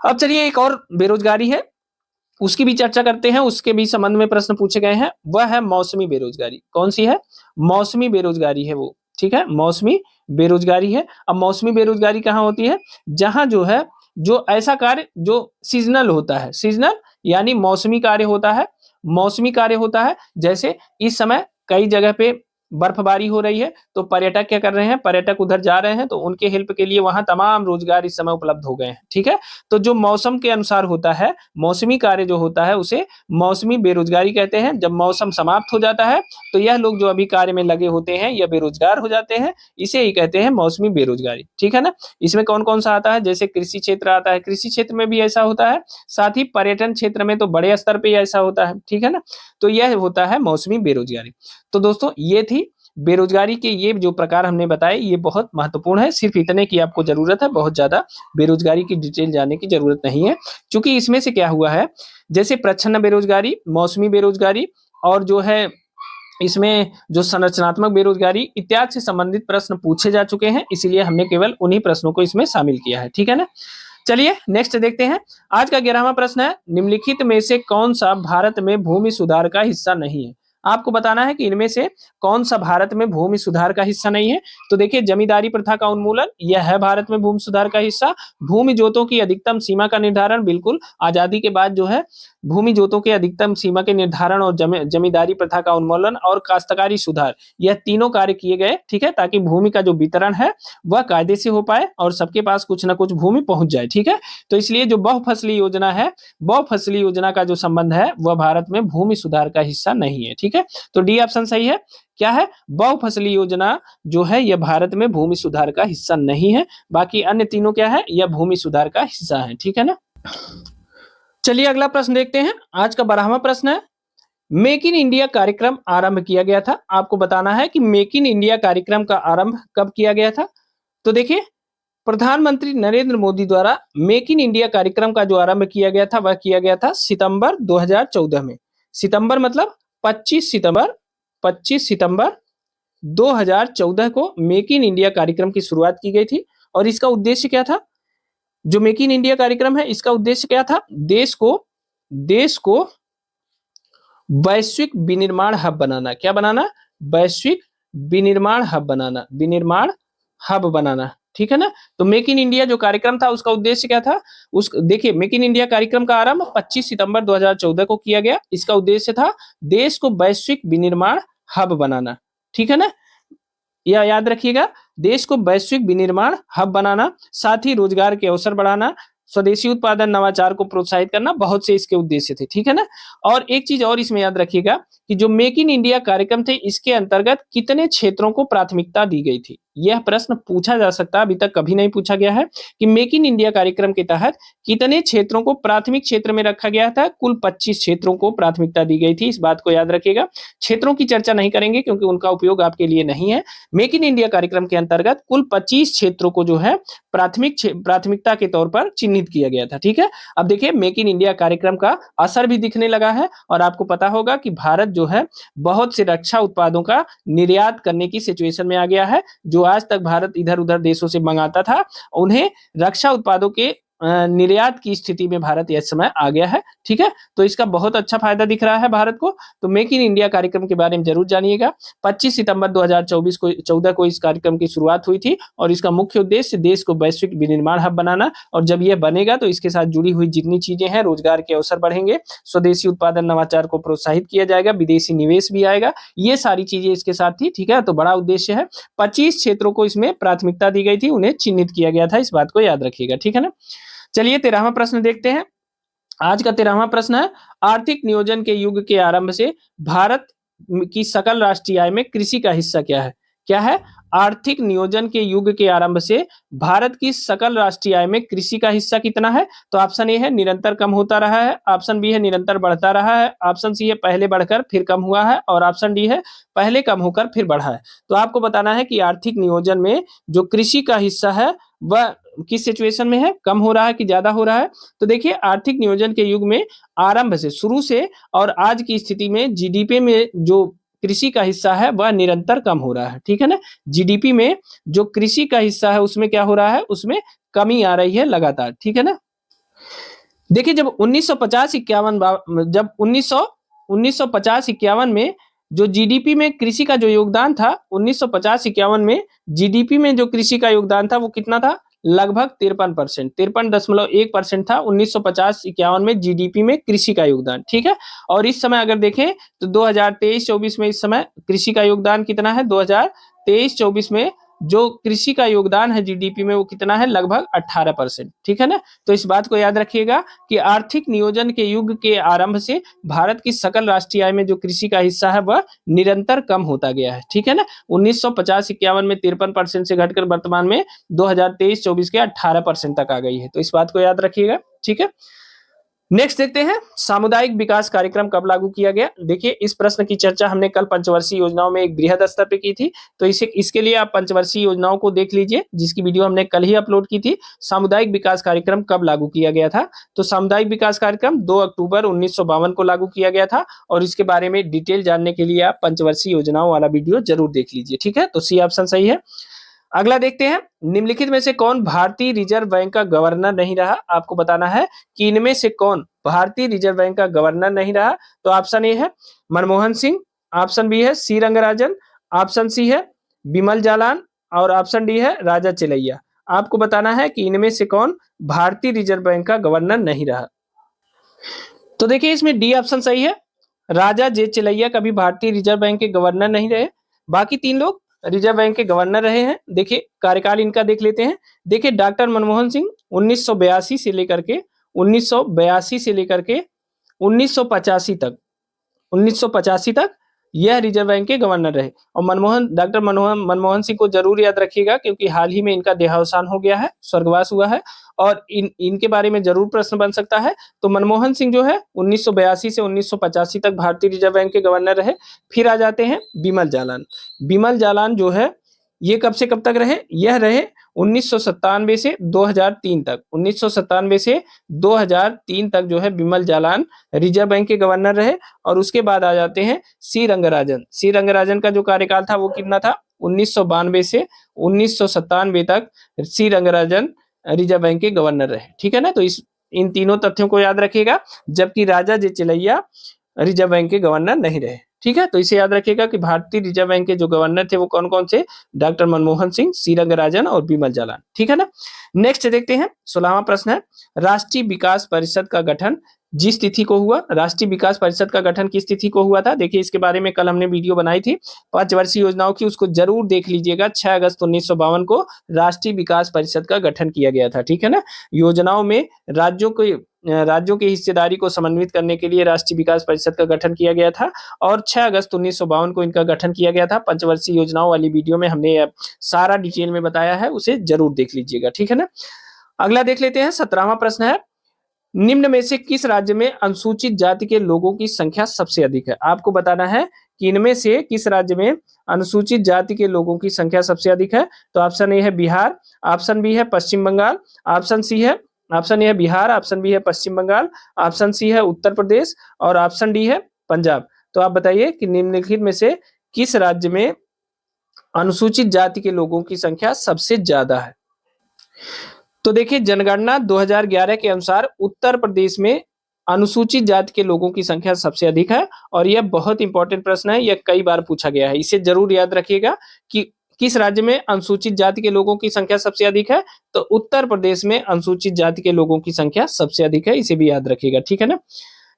अब चलिए एक और बेरोजगारी है, उसकी भी चर्चा करते हैं, उसके भी संबंध में प्रश्न पूछे गए हैं, वह है मौसमी बेरोजगारी। कौन सी है, मौसमी बेरोजगारी है वो, ठीक है, मौसमी बेरोजगारी है। अब मौसमी बेरोजगारी कहाँ होती है, जहां जो है जो ऐसा कार्य जो सीजनल होता है, सीजनल यानी मौसमी कार्य होता है, मौसमी कार्य होता है। जैसे इस समय कई जगह पे बर्फबारी हो रही है तो पर्यटक क्या कर रहे हैं, पर्यटक उधर जा रहे हैं तो उनके हेल्प के लिए वहां तमाम रोजगार इस समय उपलब्ध हो गए हैं, ठीक है। तो जो मौसम के अनुसार होता है, मौसमी कार्य जो होता है उसे मौसमी बेरोजगारी कहते हैं। जब मौसम समाप्त हो जाता है तो यह लोग जो अभी कार्य में लगे होते हैं यह बेरोजगार हो जाते हैं, इसे ही कहते हैं मौसमी बेरोजगारी, ठीक है ना। इसमें कौन कौन सा आता है, जैसे कृषि क्षेत्र आता है, कृषि क्षेत्र में भी ऐसा होता है, साथ ही पर्यटन क्षेत्र में तो बड़े स्तर पे ऐसा होता है, ठीक है ना। तो यह होता है मौसमी बेरोजगारी। तो दोस्तों ये थी बेरोजगारी के ये जो प्रकार हमने बताए, ये बहुत महत्वपूर्ण है, सिर्फ इतने की आपको जरूरत है, बहुत ज्यादा बेरोजगारी की डिटेल जानने की जरूरत नहीं है। क्योंकि इसमें से क्या हुआ है, जैसे प्रच्छन्न बेरोजगारी, मौसमी बेरोजगारी और जो है इसमें जो संरचनात्मक बेरोजगारी इत्यादि से संबंधित प्रश्न पूछे जा चुके हैं, इसीलिए हमने केवल उन्हीं प्रश्नों को इसमें शामिल किया है, ठीक है ना। चलिए नेक्स्ट देखते हैं। आज का 11वां प्रश्न है, निम्नलिखित में से कौन सा भारत में भूमि सुधार का हिस्सा नहीं है। आपको बताना है कि इनमें से कौन सा भारत में भूमि सुधार का हिस्सा नहीं है। तो देखिए, जमींदारी प्रथा का उन्मूलन यह है भारत में भूमि सुधार का हिस्सा। भूमि जोतों की अधिकतम सीमा का निर्धारण, बिल्कुल आजादी के बाद जो है भूमि जोतों के अधिकतम सीमा के निर्धारण और जमींदारी प्रथा का उन्मूलन और काश्तकारी सुधार, यह तीनों कार्य किए गए, ठीक है, ताकि भूमि का जो वितरण है वह कायदे से हो पाए और सबके पास कुछ ना कुछ भूमि पहुंच जाए, ठीक है। तो इसलिए जो बहुफसली योजना है, बहुफसली योजना का जो संबंध है वह भारत में भूमि सुधार का हिस्सा नहीं है, ठीक है। तो डी ऑप्शन सही है। क्या है, बहुफसली योजना जो है यह भारत में भूमि सुधार का हिस्सा नहीं है। बाकी अन्य तीनों क्या है, यह भूमि सुधार का हिस्सा है, ठीक है ना। चलिए अगला प्रश्न देखते हैं। आज का 12वां प्रश्न है, मेक इन इंडिया कार्यक्रम आरंभ किया गया था। आपको बताना है कि मेक इन इंडिया कार्यक्रम का आरंभ कब किया गया था। तो देखिए, प्रधानमंत्री नरेंद्र मोदी द्वारा मेक इन इंडिया कार्यक्रम का जो आरंभ किया गया था वह किया गया था सितंबर 2014 में। सितंबर मतलब 25 सितंबर 2014 को मेक इन इंडिया कार्यक्रम की शुरुआत की गई थी। और इसका उद्देश्य क्या था, जो मेक इन इंडिया कार्यक्रम है इसका उद्देश्य क्या था, देश को वैश्विक विनिर्माण हब बनाना। क्या बनाना, वैश्विक विनिर्माण हब बनाना, विनिर्माण हब बनाना, ठीक है ना। तो मेक इन इंडिया जो कार्यक्रम था उसका उद्देश्य क्या था, उस देखिए मेक इन इंडिया कार्यक्रम का आरंभ 25 सितंबर 2014 को किया गया। इसका उद्देश्य था देश को वैश्विक विनिर्माण हब बनाना, ठीक है ना, यह याद रखिएगा, देश को वैश्विक विनिर्माण हब बनाना, साथ ही रोजगार के अवसर बढ़ाना, स्वदेशी उत्पादन नवाचार को प्रोत्साहित करना, बहुत से इसके उद्देश्य थे, ठीक है ना। और एक चीज और इसमें याद रखिएगा कि जो मेक इन इंडिया कार्यक्रम थे इसके अंतर्गत कितने क्षेत्रों को प्राथमिकता दी गई थी। यह प्रश्न पूछा जा सकता है, अभी तक कभी नहीं पूछा गया है कि मेक इन इंडिया कार्यक्रम के तहत कितने क्षेत्रों को प्राथमिक क्षेत्र में रखा गया था। कुल 25 क्षेत्रों को प्राथमिकता दी गई थी, इस बात को याद रखिएगा। क्षेत्रों की चर्चा नहीं करेंगे क्योंकि उनका उपयोग आपके लिए नहीं है। मेक इन इंडिया कार्यक्रम के अंतर्गत कुल 25 क्षेत्रों को जो है प्राथमिकता के तौर पर चिन्हित किया गया था, ठीक है। अब देखिए, मेक इन इंडिया कार्यक्रम का असर भी दिखने लगा है और आपको पता होगा कि भारत जो है बहुत से रक्षा उत्पादों का निर्यात करने की सिचुएशन में आ गया है। जो आज तक भारत इधर उधर देशों से मंगाता था, उन्हें रक्षा उत्पादों के निर्यात की स्थिति में भारत इस समय आ गया है, ठीक है। तो इसका बहुत अच्छा फायदा दिख रहा है भारत को। तो मेक इन इंडिया कार्यक्रम के बारे में जरूर जानिएगा। 25 सितंबर 2014 को इस कार्यक्रम की शुरुआत हुई थी और इसका मुख्य उद्देश्य देश को वैश्विक विनिर्माण हब बनाना। और जब यह बनेगा तो इसके साथ जुड़ी हुई जितनी चीजें हैं, रोजगार के अवसर बढ़ेंगे, स्वदेशी उत्पादन नवाचार को प्रोत्साहित किया जाएगा, विदेशी निवेश भी आएगा, ये सारी चीजें इसके साथ थी, ठीक है। तो बड़ा उद्देश्य है। 25 क्षेत्रों को इसमें प्राथमिकता दी गई थी, उन्हें चिन्हित किया गया था, इस बात को याद रखिएगा, ठीक है ना। चलिए 13वां प्रश्न देखते हैं। आज का 13वां प्रश्न है, आर्थिक नियोजन के युग के आरंभ से भारत की सकल राष्ट्रीय आय में कृषि का हिस्सा क्या है? क्या है? आर्थिक नियोजन के युग के आरंभ से भारत की सकल राष्ट्रीय आय में कृषि का हिस्सा कितना है? तो ऑप्शन ए है निरंतर कम होता रहा है, ऑप्शन बी है निरंतर बढ़ता रहा है, ऑप्शन सी है पहले बढ़कर फिर कम हुआ है और ऑप्शन डी है पहले कम होकर फिर बढ़ा है। तो आपको बताना है कि आर्थिक नियोजन में जो कृषि का हिस्सा है वह किस सिचुएशन में है, कम हो रहा है कि ज्यादा हो रहा है? तो देखिए आर्थिक नियोजन के युग में आरंभ से, शुरू से और आज की स्थिति में जीडीपी में जो कृषि का हिस्सा है वह निरंतर कम हो रहा है, ठीक है ना। जीडीपी में जो कृषि का हिस्सा है उसमें क्या हो रहा है, उसमें कमी आ रही है लगातार, ठीक है ना। देखिए जब 1950-51 जब 1950-51 में जो जीडीपी में कृषि का जो योगदान था, 1950-51 में जीडीपी में जो कृषि का योगदान था वो कितना था? लगभग 53%, 53.1% था 1950-51 में जीडीपी में कृषि का योगदान, ठीक है। और इस समय अगर देखें तो 2023-24 में इस समय कृषि का योगदान कितना है? 2023-24 में जो कृषि का योगदान है जीडीपी में वो कितना है? लगभग 18%, ठीक है ना। तो इस बात को याद रखिएगा कि आर्थिक नियोजन के युग के आरंभ से भारत की सकल राष्ट्रीय आय में जो कृषि का हिस्सा है वह निरंतर कम होता गया है, ठीक है ना। 1950-51 में 53% से घटकर वर्तमान में 2023-24 के 18% तक आ गई है। तो इस बात को याद रखिएगा, ठीक है। नेक्स्ट देखते हैं, सामुदायिक विकास कार्यक्रम कब लागू किया गया? देखिए इस प्रश्न की चर्चा हमने कल पंचवर्षीय योजनाओं में एक बृहद स्तर पे की थी, तो इसके लिए आप पंचवर्षीय योजनाओं को देख लीजिए जिसकी वीडियो हमने कल ही अपलोड की थी। सामुदायिक विकास कार्यक्रम कब लागू किया गया था? तो सामुदायिक विकास कार्यक्रम 2 अक्टूबर 1952 को लागू किया गया था और इसके बारे में डिटेल जानने के लिए आप पंचवर्षीय योजनाओं वाला वीडियो जरूर देख लीजिए, ठीक है। तो सी ऑप्शन सही है। अगला देखते हैं, निम्नलिखित में से कौन भारतीय रिजर्व बैंक का गवर्नर नहीं रहा? आपको बताना है कि इनमें से कौन भारतीय रिजर्व बैंक का गवर्नर नहीं रहा। तो ऑप्शन ए है मनमोहन सिंह, ऑप्शन बी है सी रंगराजन, ऑप्शन सी है बिमल जालान और ऑप्शन डी है राजा चिलैया। आपको बताना है कि इनमें से कौन भारतीय रिजर्व बैंक का गवर्नर नहीं रहा। तो देखिए इसमें डी ऑप्शन सही है, राजा जे चिलैया कभी भारतीय रिजर्व बैंक के गवर्नर नहीं रहे। बाकी तीन लोग रिजर्व बैंक के गवर्नर रहे हैं। देखिए कार्यकाल इनका देख लेते हैं। देखिए डॉक्टर मनमोहन सिंह 1982 से लेकर के 1982 से लेकर के 1985 तक 1985 तक यह रिजर्व बैंक के गवर्नर रहे। और डॉक्टर मनमोहन सिंह को जरूर याद रखिएगा क्योंकि हाल ही में इनका देहावसान हो गया है, स्वर्गवास हुआ है और इनके बारे में जरूर प्रश्न बन सकता है। तो मनमोहन सिंह जो है 1982 से 1985 तक भारतीय रिजर्व बैंक के गवर्नर रहे। फिर आ जाते हैं बिमल जालान। बिमल जालान जो है ये कब से कब तक रहे? यह रहे 1997 से 2003 तक। 1997 से 2003 तक जो है बिमल जालान रिजर्व बैंक के गवर्नर रहे। और उसके बाद आ जाते हैं सी रंगराजन। सी रंगराजन का जो कार्यकाल था वो कितना था? 1992 से 1997 तक सी रंगराजन रिजर्व बैंक के गवर्नर रहे, ठीक है ना। तो इन तीनों तथ्यों को याद रखिएगा, जबकि राजा जे चिलैया रिजर्व बैंक के गवर्नर नहीं रहे, ठीक है। तो इसे याद रखिएगा कि भारतीय रिजर्व बैंक के जो गवर्नर थे वो कौन कौन से? डॉक्टर मनमोहन सिंह, सी रंगराजन और बिमल जालान, ठीक है ना। नेक्स्ट देखते हैं, 16वां प्रश्न है, राष्ट्रीय विकास परिषद का गठन जिस तिथि को हुआ? राष्ट्रीय विकास परिषद का गठन किस तिथि को हुआ था? देखिए इसके बारे में कल हमने वीडियो बनाई थी पंचवर्षीय योजनाओं की, उसको जरूर देख लीजिएगा। 6 अगस्त 1952 को राष्ट्रीय विकास परिषद का गठन किया गया था, ठीक है ना। योजनाओं में राज्यों की हिस्सेदारी को समन्वित करने के लिए राष्ट्रीय विकास परिषद का गठन किया गया था और 6 अगस्त 1952 को इनका गठन किया गया था। पंचवर्षीय योजनाओं वाली वीडियो में हमने सारा डिटेल में बताया है, उसे जरूर देख लीजिएगा, ठीक है ना। अगला देख लेते हैं, 17वां प्रश्न है, निम्न में से किस राज्य में अनुसूचित जाति के लोगों की संख्या सबसे अधिक है? आपको बताना है कि इनमें से किस राज्य में अनुसूचित जाति के लोगों की संख्या सबसे अधिक है। तो ऑप्शन ए है बिहार, ऑप्शन बी है पश्चिम बंगाल, ऑप्शन ए है बिहार, ऑप्शन बी है पश्चिम बंगाल, ऑप्शन सी है उत्तर प्रदेश और ऑप्शन डी है पंजाब। तो आप बताइए कि निम्नलिखित में से किस राज्य में अनुसूचित जाति के लोगों की संख्या सबसे ज्यादा है? तो देखिए जनगणना 2011 के अनुसार उत्तर प्रदेश में अनुसूचित जाति के लोगों की संख्या सबसे अधिक है और यह बहुत इंपॉर्टेंट प्रश्न है, यह कई बार पूछा गया है। इसे जरूर याद रखिएगा कि किस राज्य में अनुसूचित जाति के लोगों की संख्या सबसे अधिक है? तो उत्तर प्रदेश में अनुसूचित जाति के लोगों की संख्या सबसे अधिक है, इसे भी याद रखिएगा, ठीक है ना।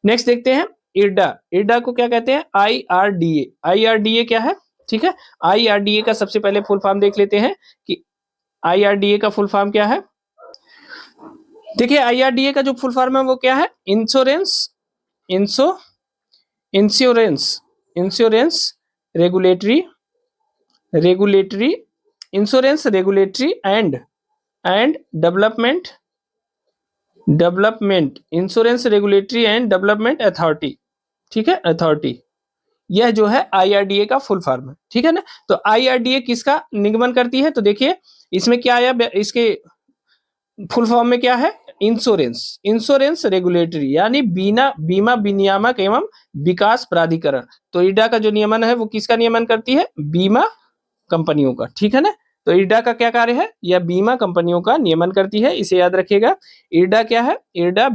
नेक्स्ट देखते हैं, इरडा। इरडा को क्या कहते हैं? IRDA। IRDA क्या है? ठीक है, IRDA का सबसे पहले फुल फॉर्म देख लेते हैं कि IRDA का फुल फॉर्म क्या है। देखिए IRDA का जो फुल फॉर्म है वो क्या है, insurance regulatory insurance regulatory and development insurance regulatory and development authority, ठीक है, अथॉरिटी। यह जो है IRDA का फुल फॉर्म है, ठीक है ना। तो IRDA किसका निगमन करती है, तो देखिए इसमें क्या आया, इसके फुल फॉर्म में क्या है, इंश्योरेंस रेगुलेटरी यानी बीमा विनियामक एवं विकास प्राधिकरण। तो IRDA का जो नियमन है वो किसका नियमन करती है, बीमा कंपनियों का, ठीक है ना। तो IRDA का क्या कार्य है, यह बीमा कंपनियों का नियमन करती है, इसे याद रखिएगा। IRDA क्या है, IRDA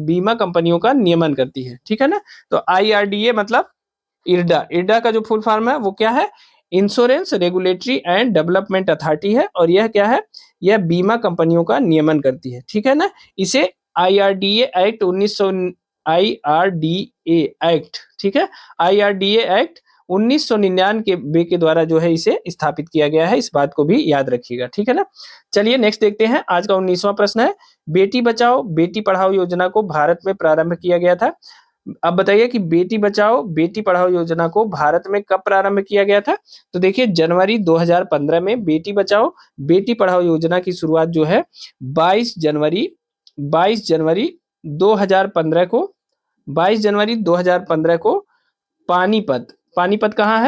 बीमा कंपनियों का नियमन करती है, ठीक है ना। तो IRDA मतलब IRDA का जो फुल फॉर्म है वो क्या है, insurance regulatory and development authority है, और यह क्या है, यह बीमा कंपनियों का नियमन करती है, ठीक है ना। इसे IRDA एक्ट 1900 IRDA एक्ट, ठीक है, IRDA एक्ट 1999 के द्वारा जो है इसे स्थापित किया गया है, इस बात को भी याद रखिएगा, ठीक है ना। चलिए नेक्स्ट देखते हैं। आज का 19वां प्रश्न है, बेटी बचाओ बेटी पढ़ाओ योजना को भारत में प्रारंभ किया गया था। अब बताइए कि बेटी बचाओ बेटी पढ़ाओ योजना को भारत में कब प्रारंभ किया गया था। तो देखिए जनवरी 2015 में बेटी बचाओ बेटी पढ़ाओ योजना की शुरुआत जो है 22 जनवरी 2015 को 22 जनवरी 2015 को पानीपत कहाँ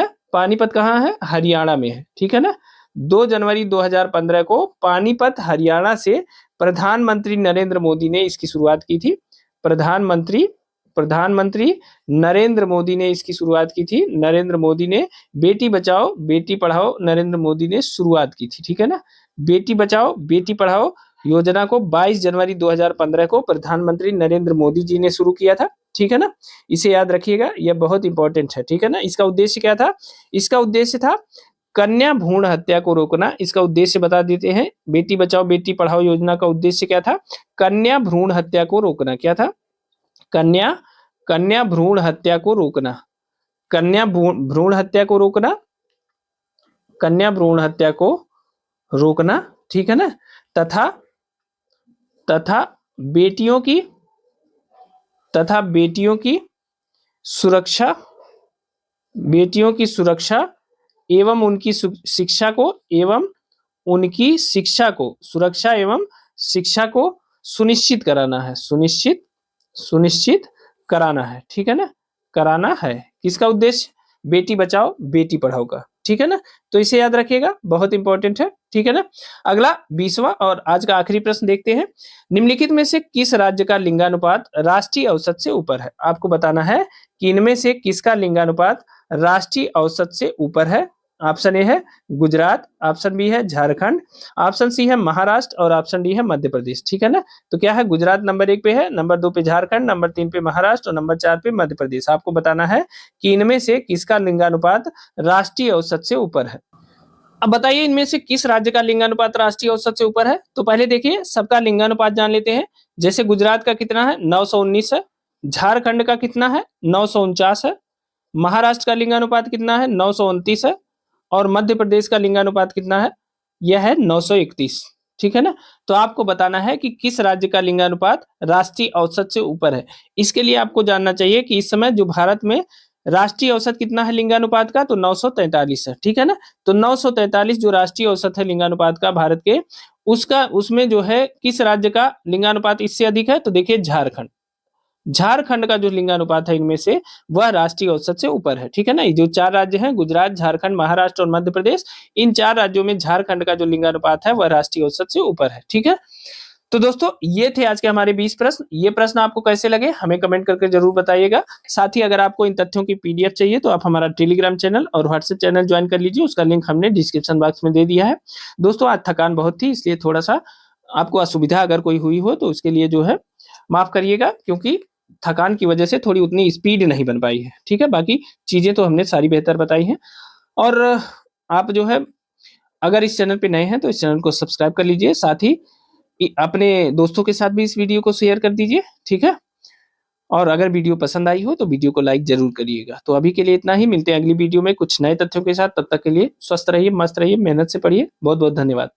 है, हरियाणा में है, ठीक है ना। 2 जनवरी 2015 को पानीपत हरियाणा से प्रधानमंत्री नरेंद्र मोदी ने इसकी शुरुआत की थी। प्रधानमंत्री नरेंद्र मोदी ने इसकी शुरुआत की थी। नरेंद्र मोदी ने बेटी बचाओ बेटी पढ़ाओ नरेंद्र मोदी ने शुरुआत की थी, ठीक है ना। बेटी बचाओ बेटी पढ़ाओ योजना को 22 जनवरी 2015 को प्रधानमंत्री नरेंद्र मोदी जी ने शुरू किया था, ठीक है ना। इसे याद रखिएगा, यह बहुत इंपॉर्टेंट है, ठीक है ना। इसका उद्देश्य क्या था, इसका उद्देश्य था कन्या भ्रूण हत्या को रोकना। इसका उद्देश्य बता देते हैं, बेटी बचाओ बेटी पढ़ाओ योजना का उद्देश्य क्या था, कन्या भ्रूण हत्या को रोकना। क्या था, कन्या भ्रूण हत्या को रोकना, कन्या भ्रूण हत्या को रोकना, कन्या भ्रूण हत्या को रोकना, ठीक है ना। तथा तथा बेटियों की सुरक्षा एवं उनकी शिक्षा को सुरक्षा एवं शिक्षा को सुनिश्चित कराना है, ठीक है ना, कराना है। किसका उद्देश्य, बेटी बचाओ बेटी पढ़ाओ का, ठीक है ना। तो इसे याद रखिएगा, बहुत इंपॉर्टेंट है, ठीक है ना। अगला 20वां और आज का आखिरी प्रश्न देखते हैं। निम्नलिखित में से किस राज्य का लिंगानुपात राष्ट्रीय औसत से ऊपर है। आपको बताना है कि इनमें से किसका लिंगानुपात राष्ट्रीय औसत से ऊपर है। ऑप्शन ए है गुजरात, ऑप्शन बी है झारखंड, ऑप्शन सी है महाराष्ट्र और ऑप्शन डी है मध्य प्रदेश, ठीक है ना। तो क्या है, गुजरात नंबर 1 पे है, नंबर 2 पे झारखंड, नंबर 3 पे महाराष्ट्र और नंबर 4 पे मध्य प्रदेश। आपको बताना है कि इनमें से किसका लिंगानुपात राष्ट्रीय औसत से ऊपर है। अब बताइए इनमें से किस राज्य का लिंगानुपात राष्ट्रीय औसत से ऊपर है। तो पहले देखिए सबका लिंगानुपात जान लेते हैं। जैसे गुजरात का कितना है, 919 है, झारखंड का कितना है, 949 है, महाराष्ट्र का लिंगानुपात कितना है, 929 है, और मध्य प्रदेश का लिंगानुपात कितना है, यह है 931, ठीक है ना। तो आपको बताना है कि किस राज्य का लिंगानुपात राष्ट्रीय औसत से ऊपर है। इसके लिए आपको जानना चाहिए कि इस समय जो भारत में राष्ट्रीय औसत कितना है लिंगानुपात का, तो 943 है, ठीक है ना। तो 943 जो राष्ट्रीय औसत है लिंगानुपात का भारत के, उसमें जो है किस राज्य का लिंगानुपात इससे अधिक है, तो देखिए झारखंड का जो लिंगानुपात है इनमें से वह राष्ट्रीय औसत से ऊपर है, ठीक है ना। ये जो 4 राज्य हैं, गुजरात, झारखंड, महाराष्ट्र और मध्य प्रदेश, इन 4 राज्यों में झारखंड का जो लिंगानुपात है वह राष्ट्रीय औसत से ऊपर है, ठीक है। तो दोस्तों ये थे आज के हमारे 20 प्रश्न। ये प्रश्न आपको कैसे लगे हमें कमेंट करके जरूर बताइएगा। साथ ही अगर आपको इन तथ्यों की PDF चाहिए तो आप हमारा टेलीग्राम चैनल और व्हाट्सएप चैनल ज्वाइन कर लीजिए, उसका लिंक हमने डिस्क्रिप्शन बॉक्स में दे दिया है। दोस्तों आज थकान बहुत थी, इसलिए थोड़ा सा आपको असुविधा अगर कोई हुई हो तो उसके लिए जो है माफ करिएगा, क्योंकि थकान की वजह से थोड़ी उतनी स्पीड नहीं बन पाई है, ठीक है। बाकी चीजें तो हमने सारी बेहतर बताई हैं। और आप जो है अगर इस चैनल पे नए हैं तो इस चैनल को सब्सक्राइब कर लीजिए, साथ ही अपने दोस्तों के साथ भी इस वीडियो को शेयर कर दीजिए, ठीक है। और अगर वीडियो पसंद आई हो तो वीडियो को लाइक जरूर करिएगा। तो अभी के लिए इतना ही, मिलते हैं अगली वीडियो में कुछ नए तथ्यों के साथ। तब तक के लिए स्वस्थ रहिए, मस्त रहिए, मेहनत से पढ़िए। बहुत बहुत धन्यवाद।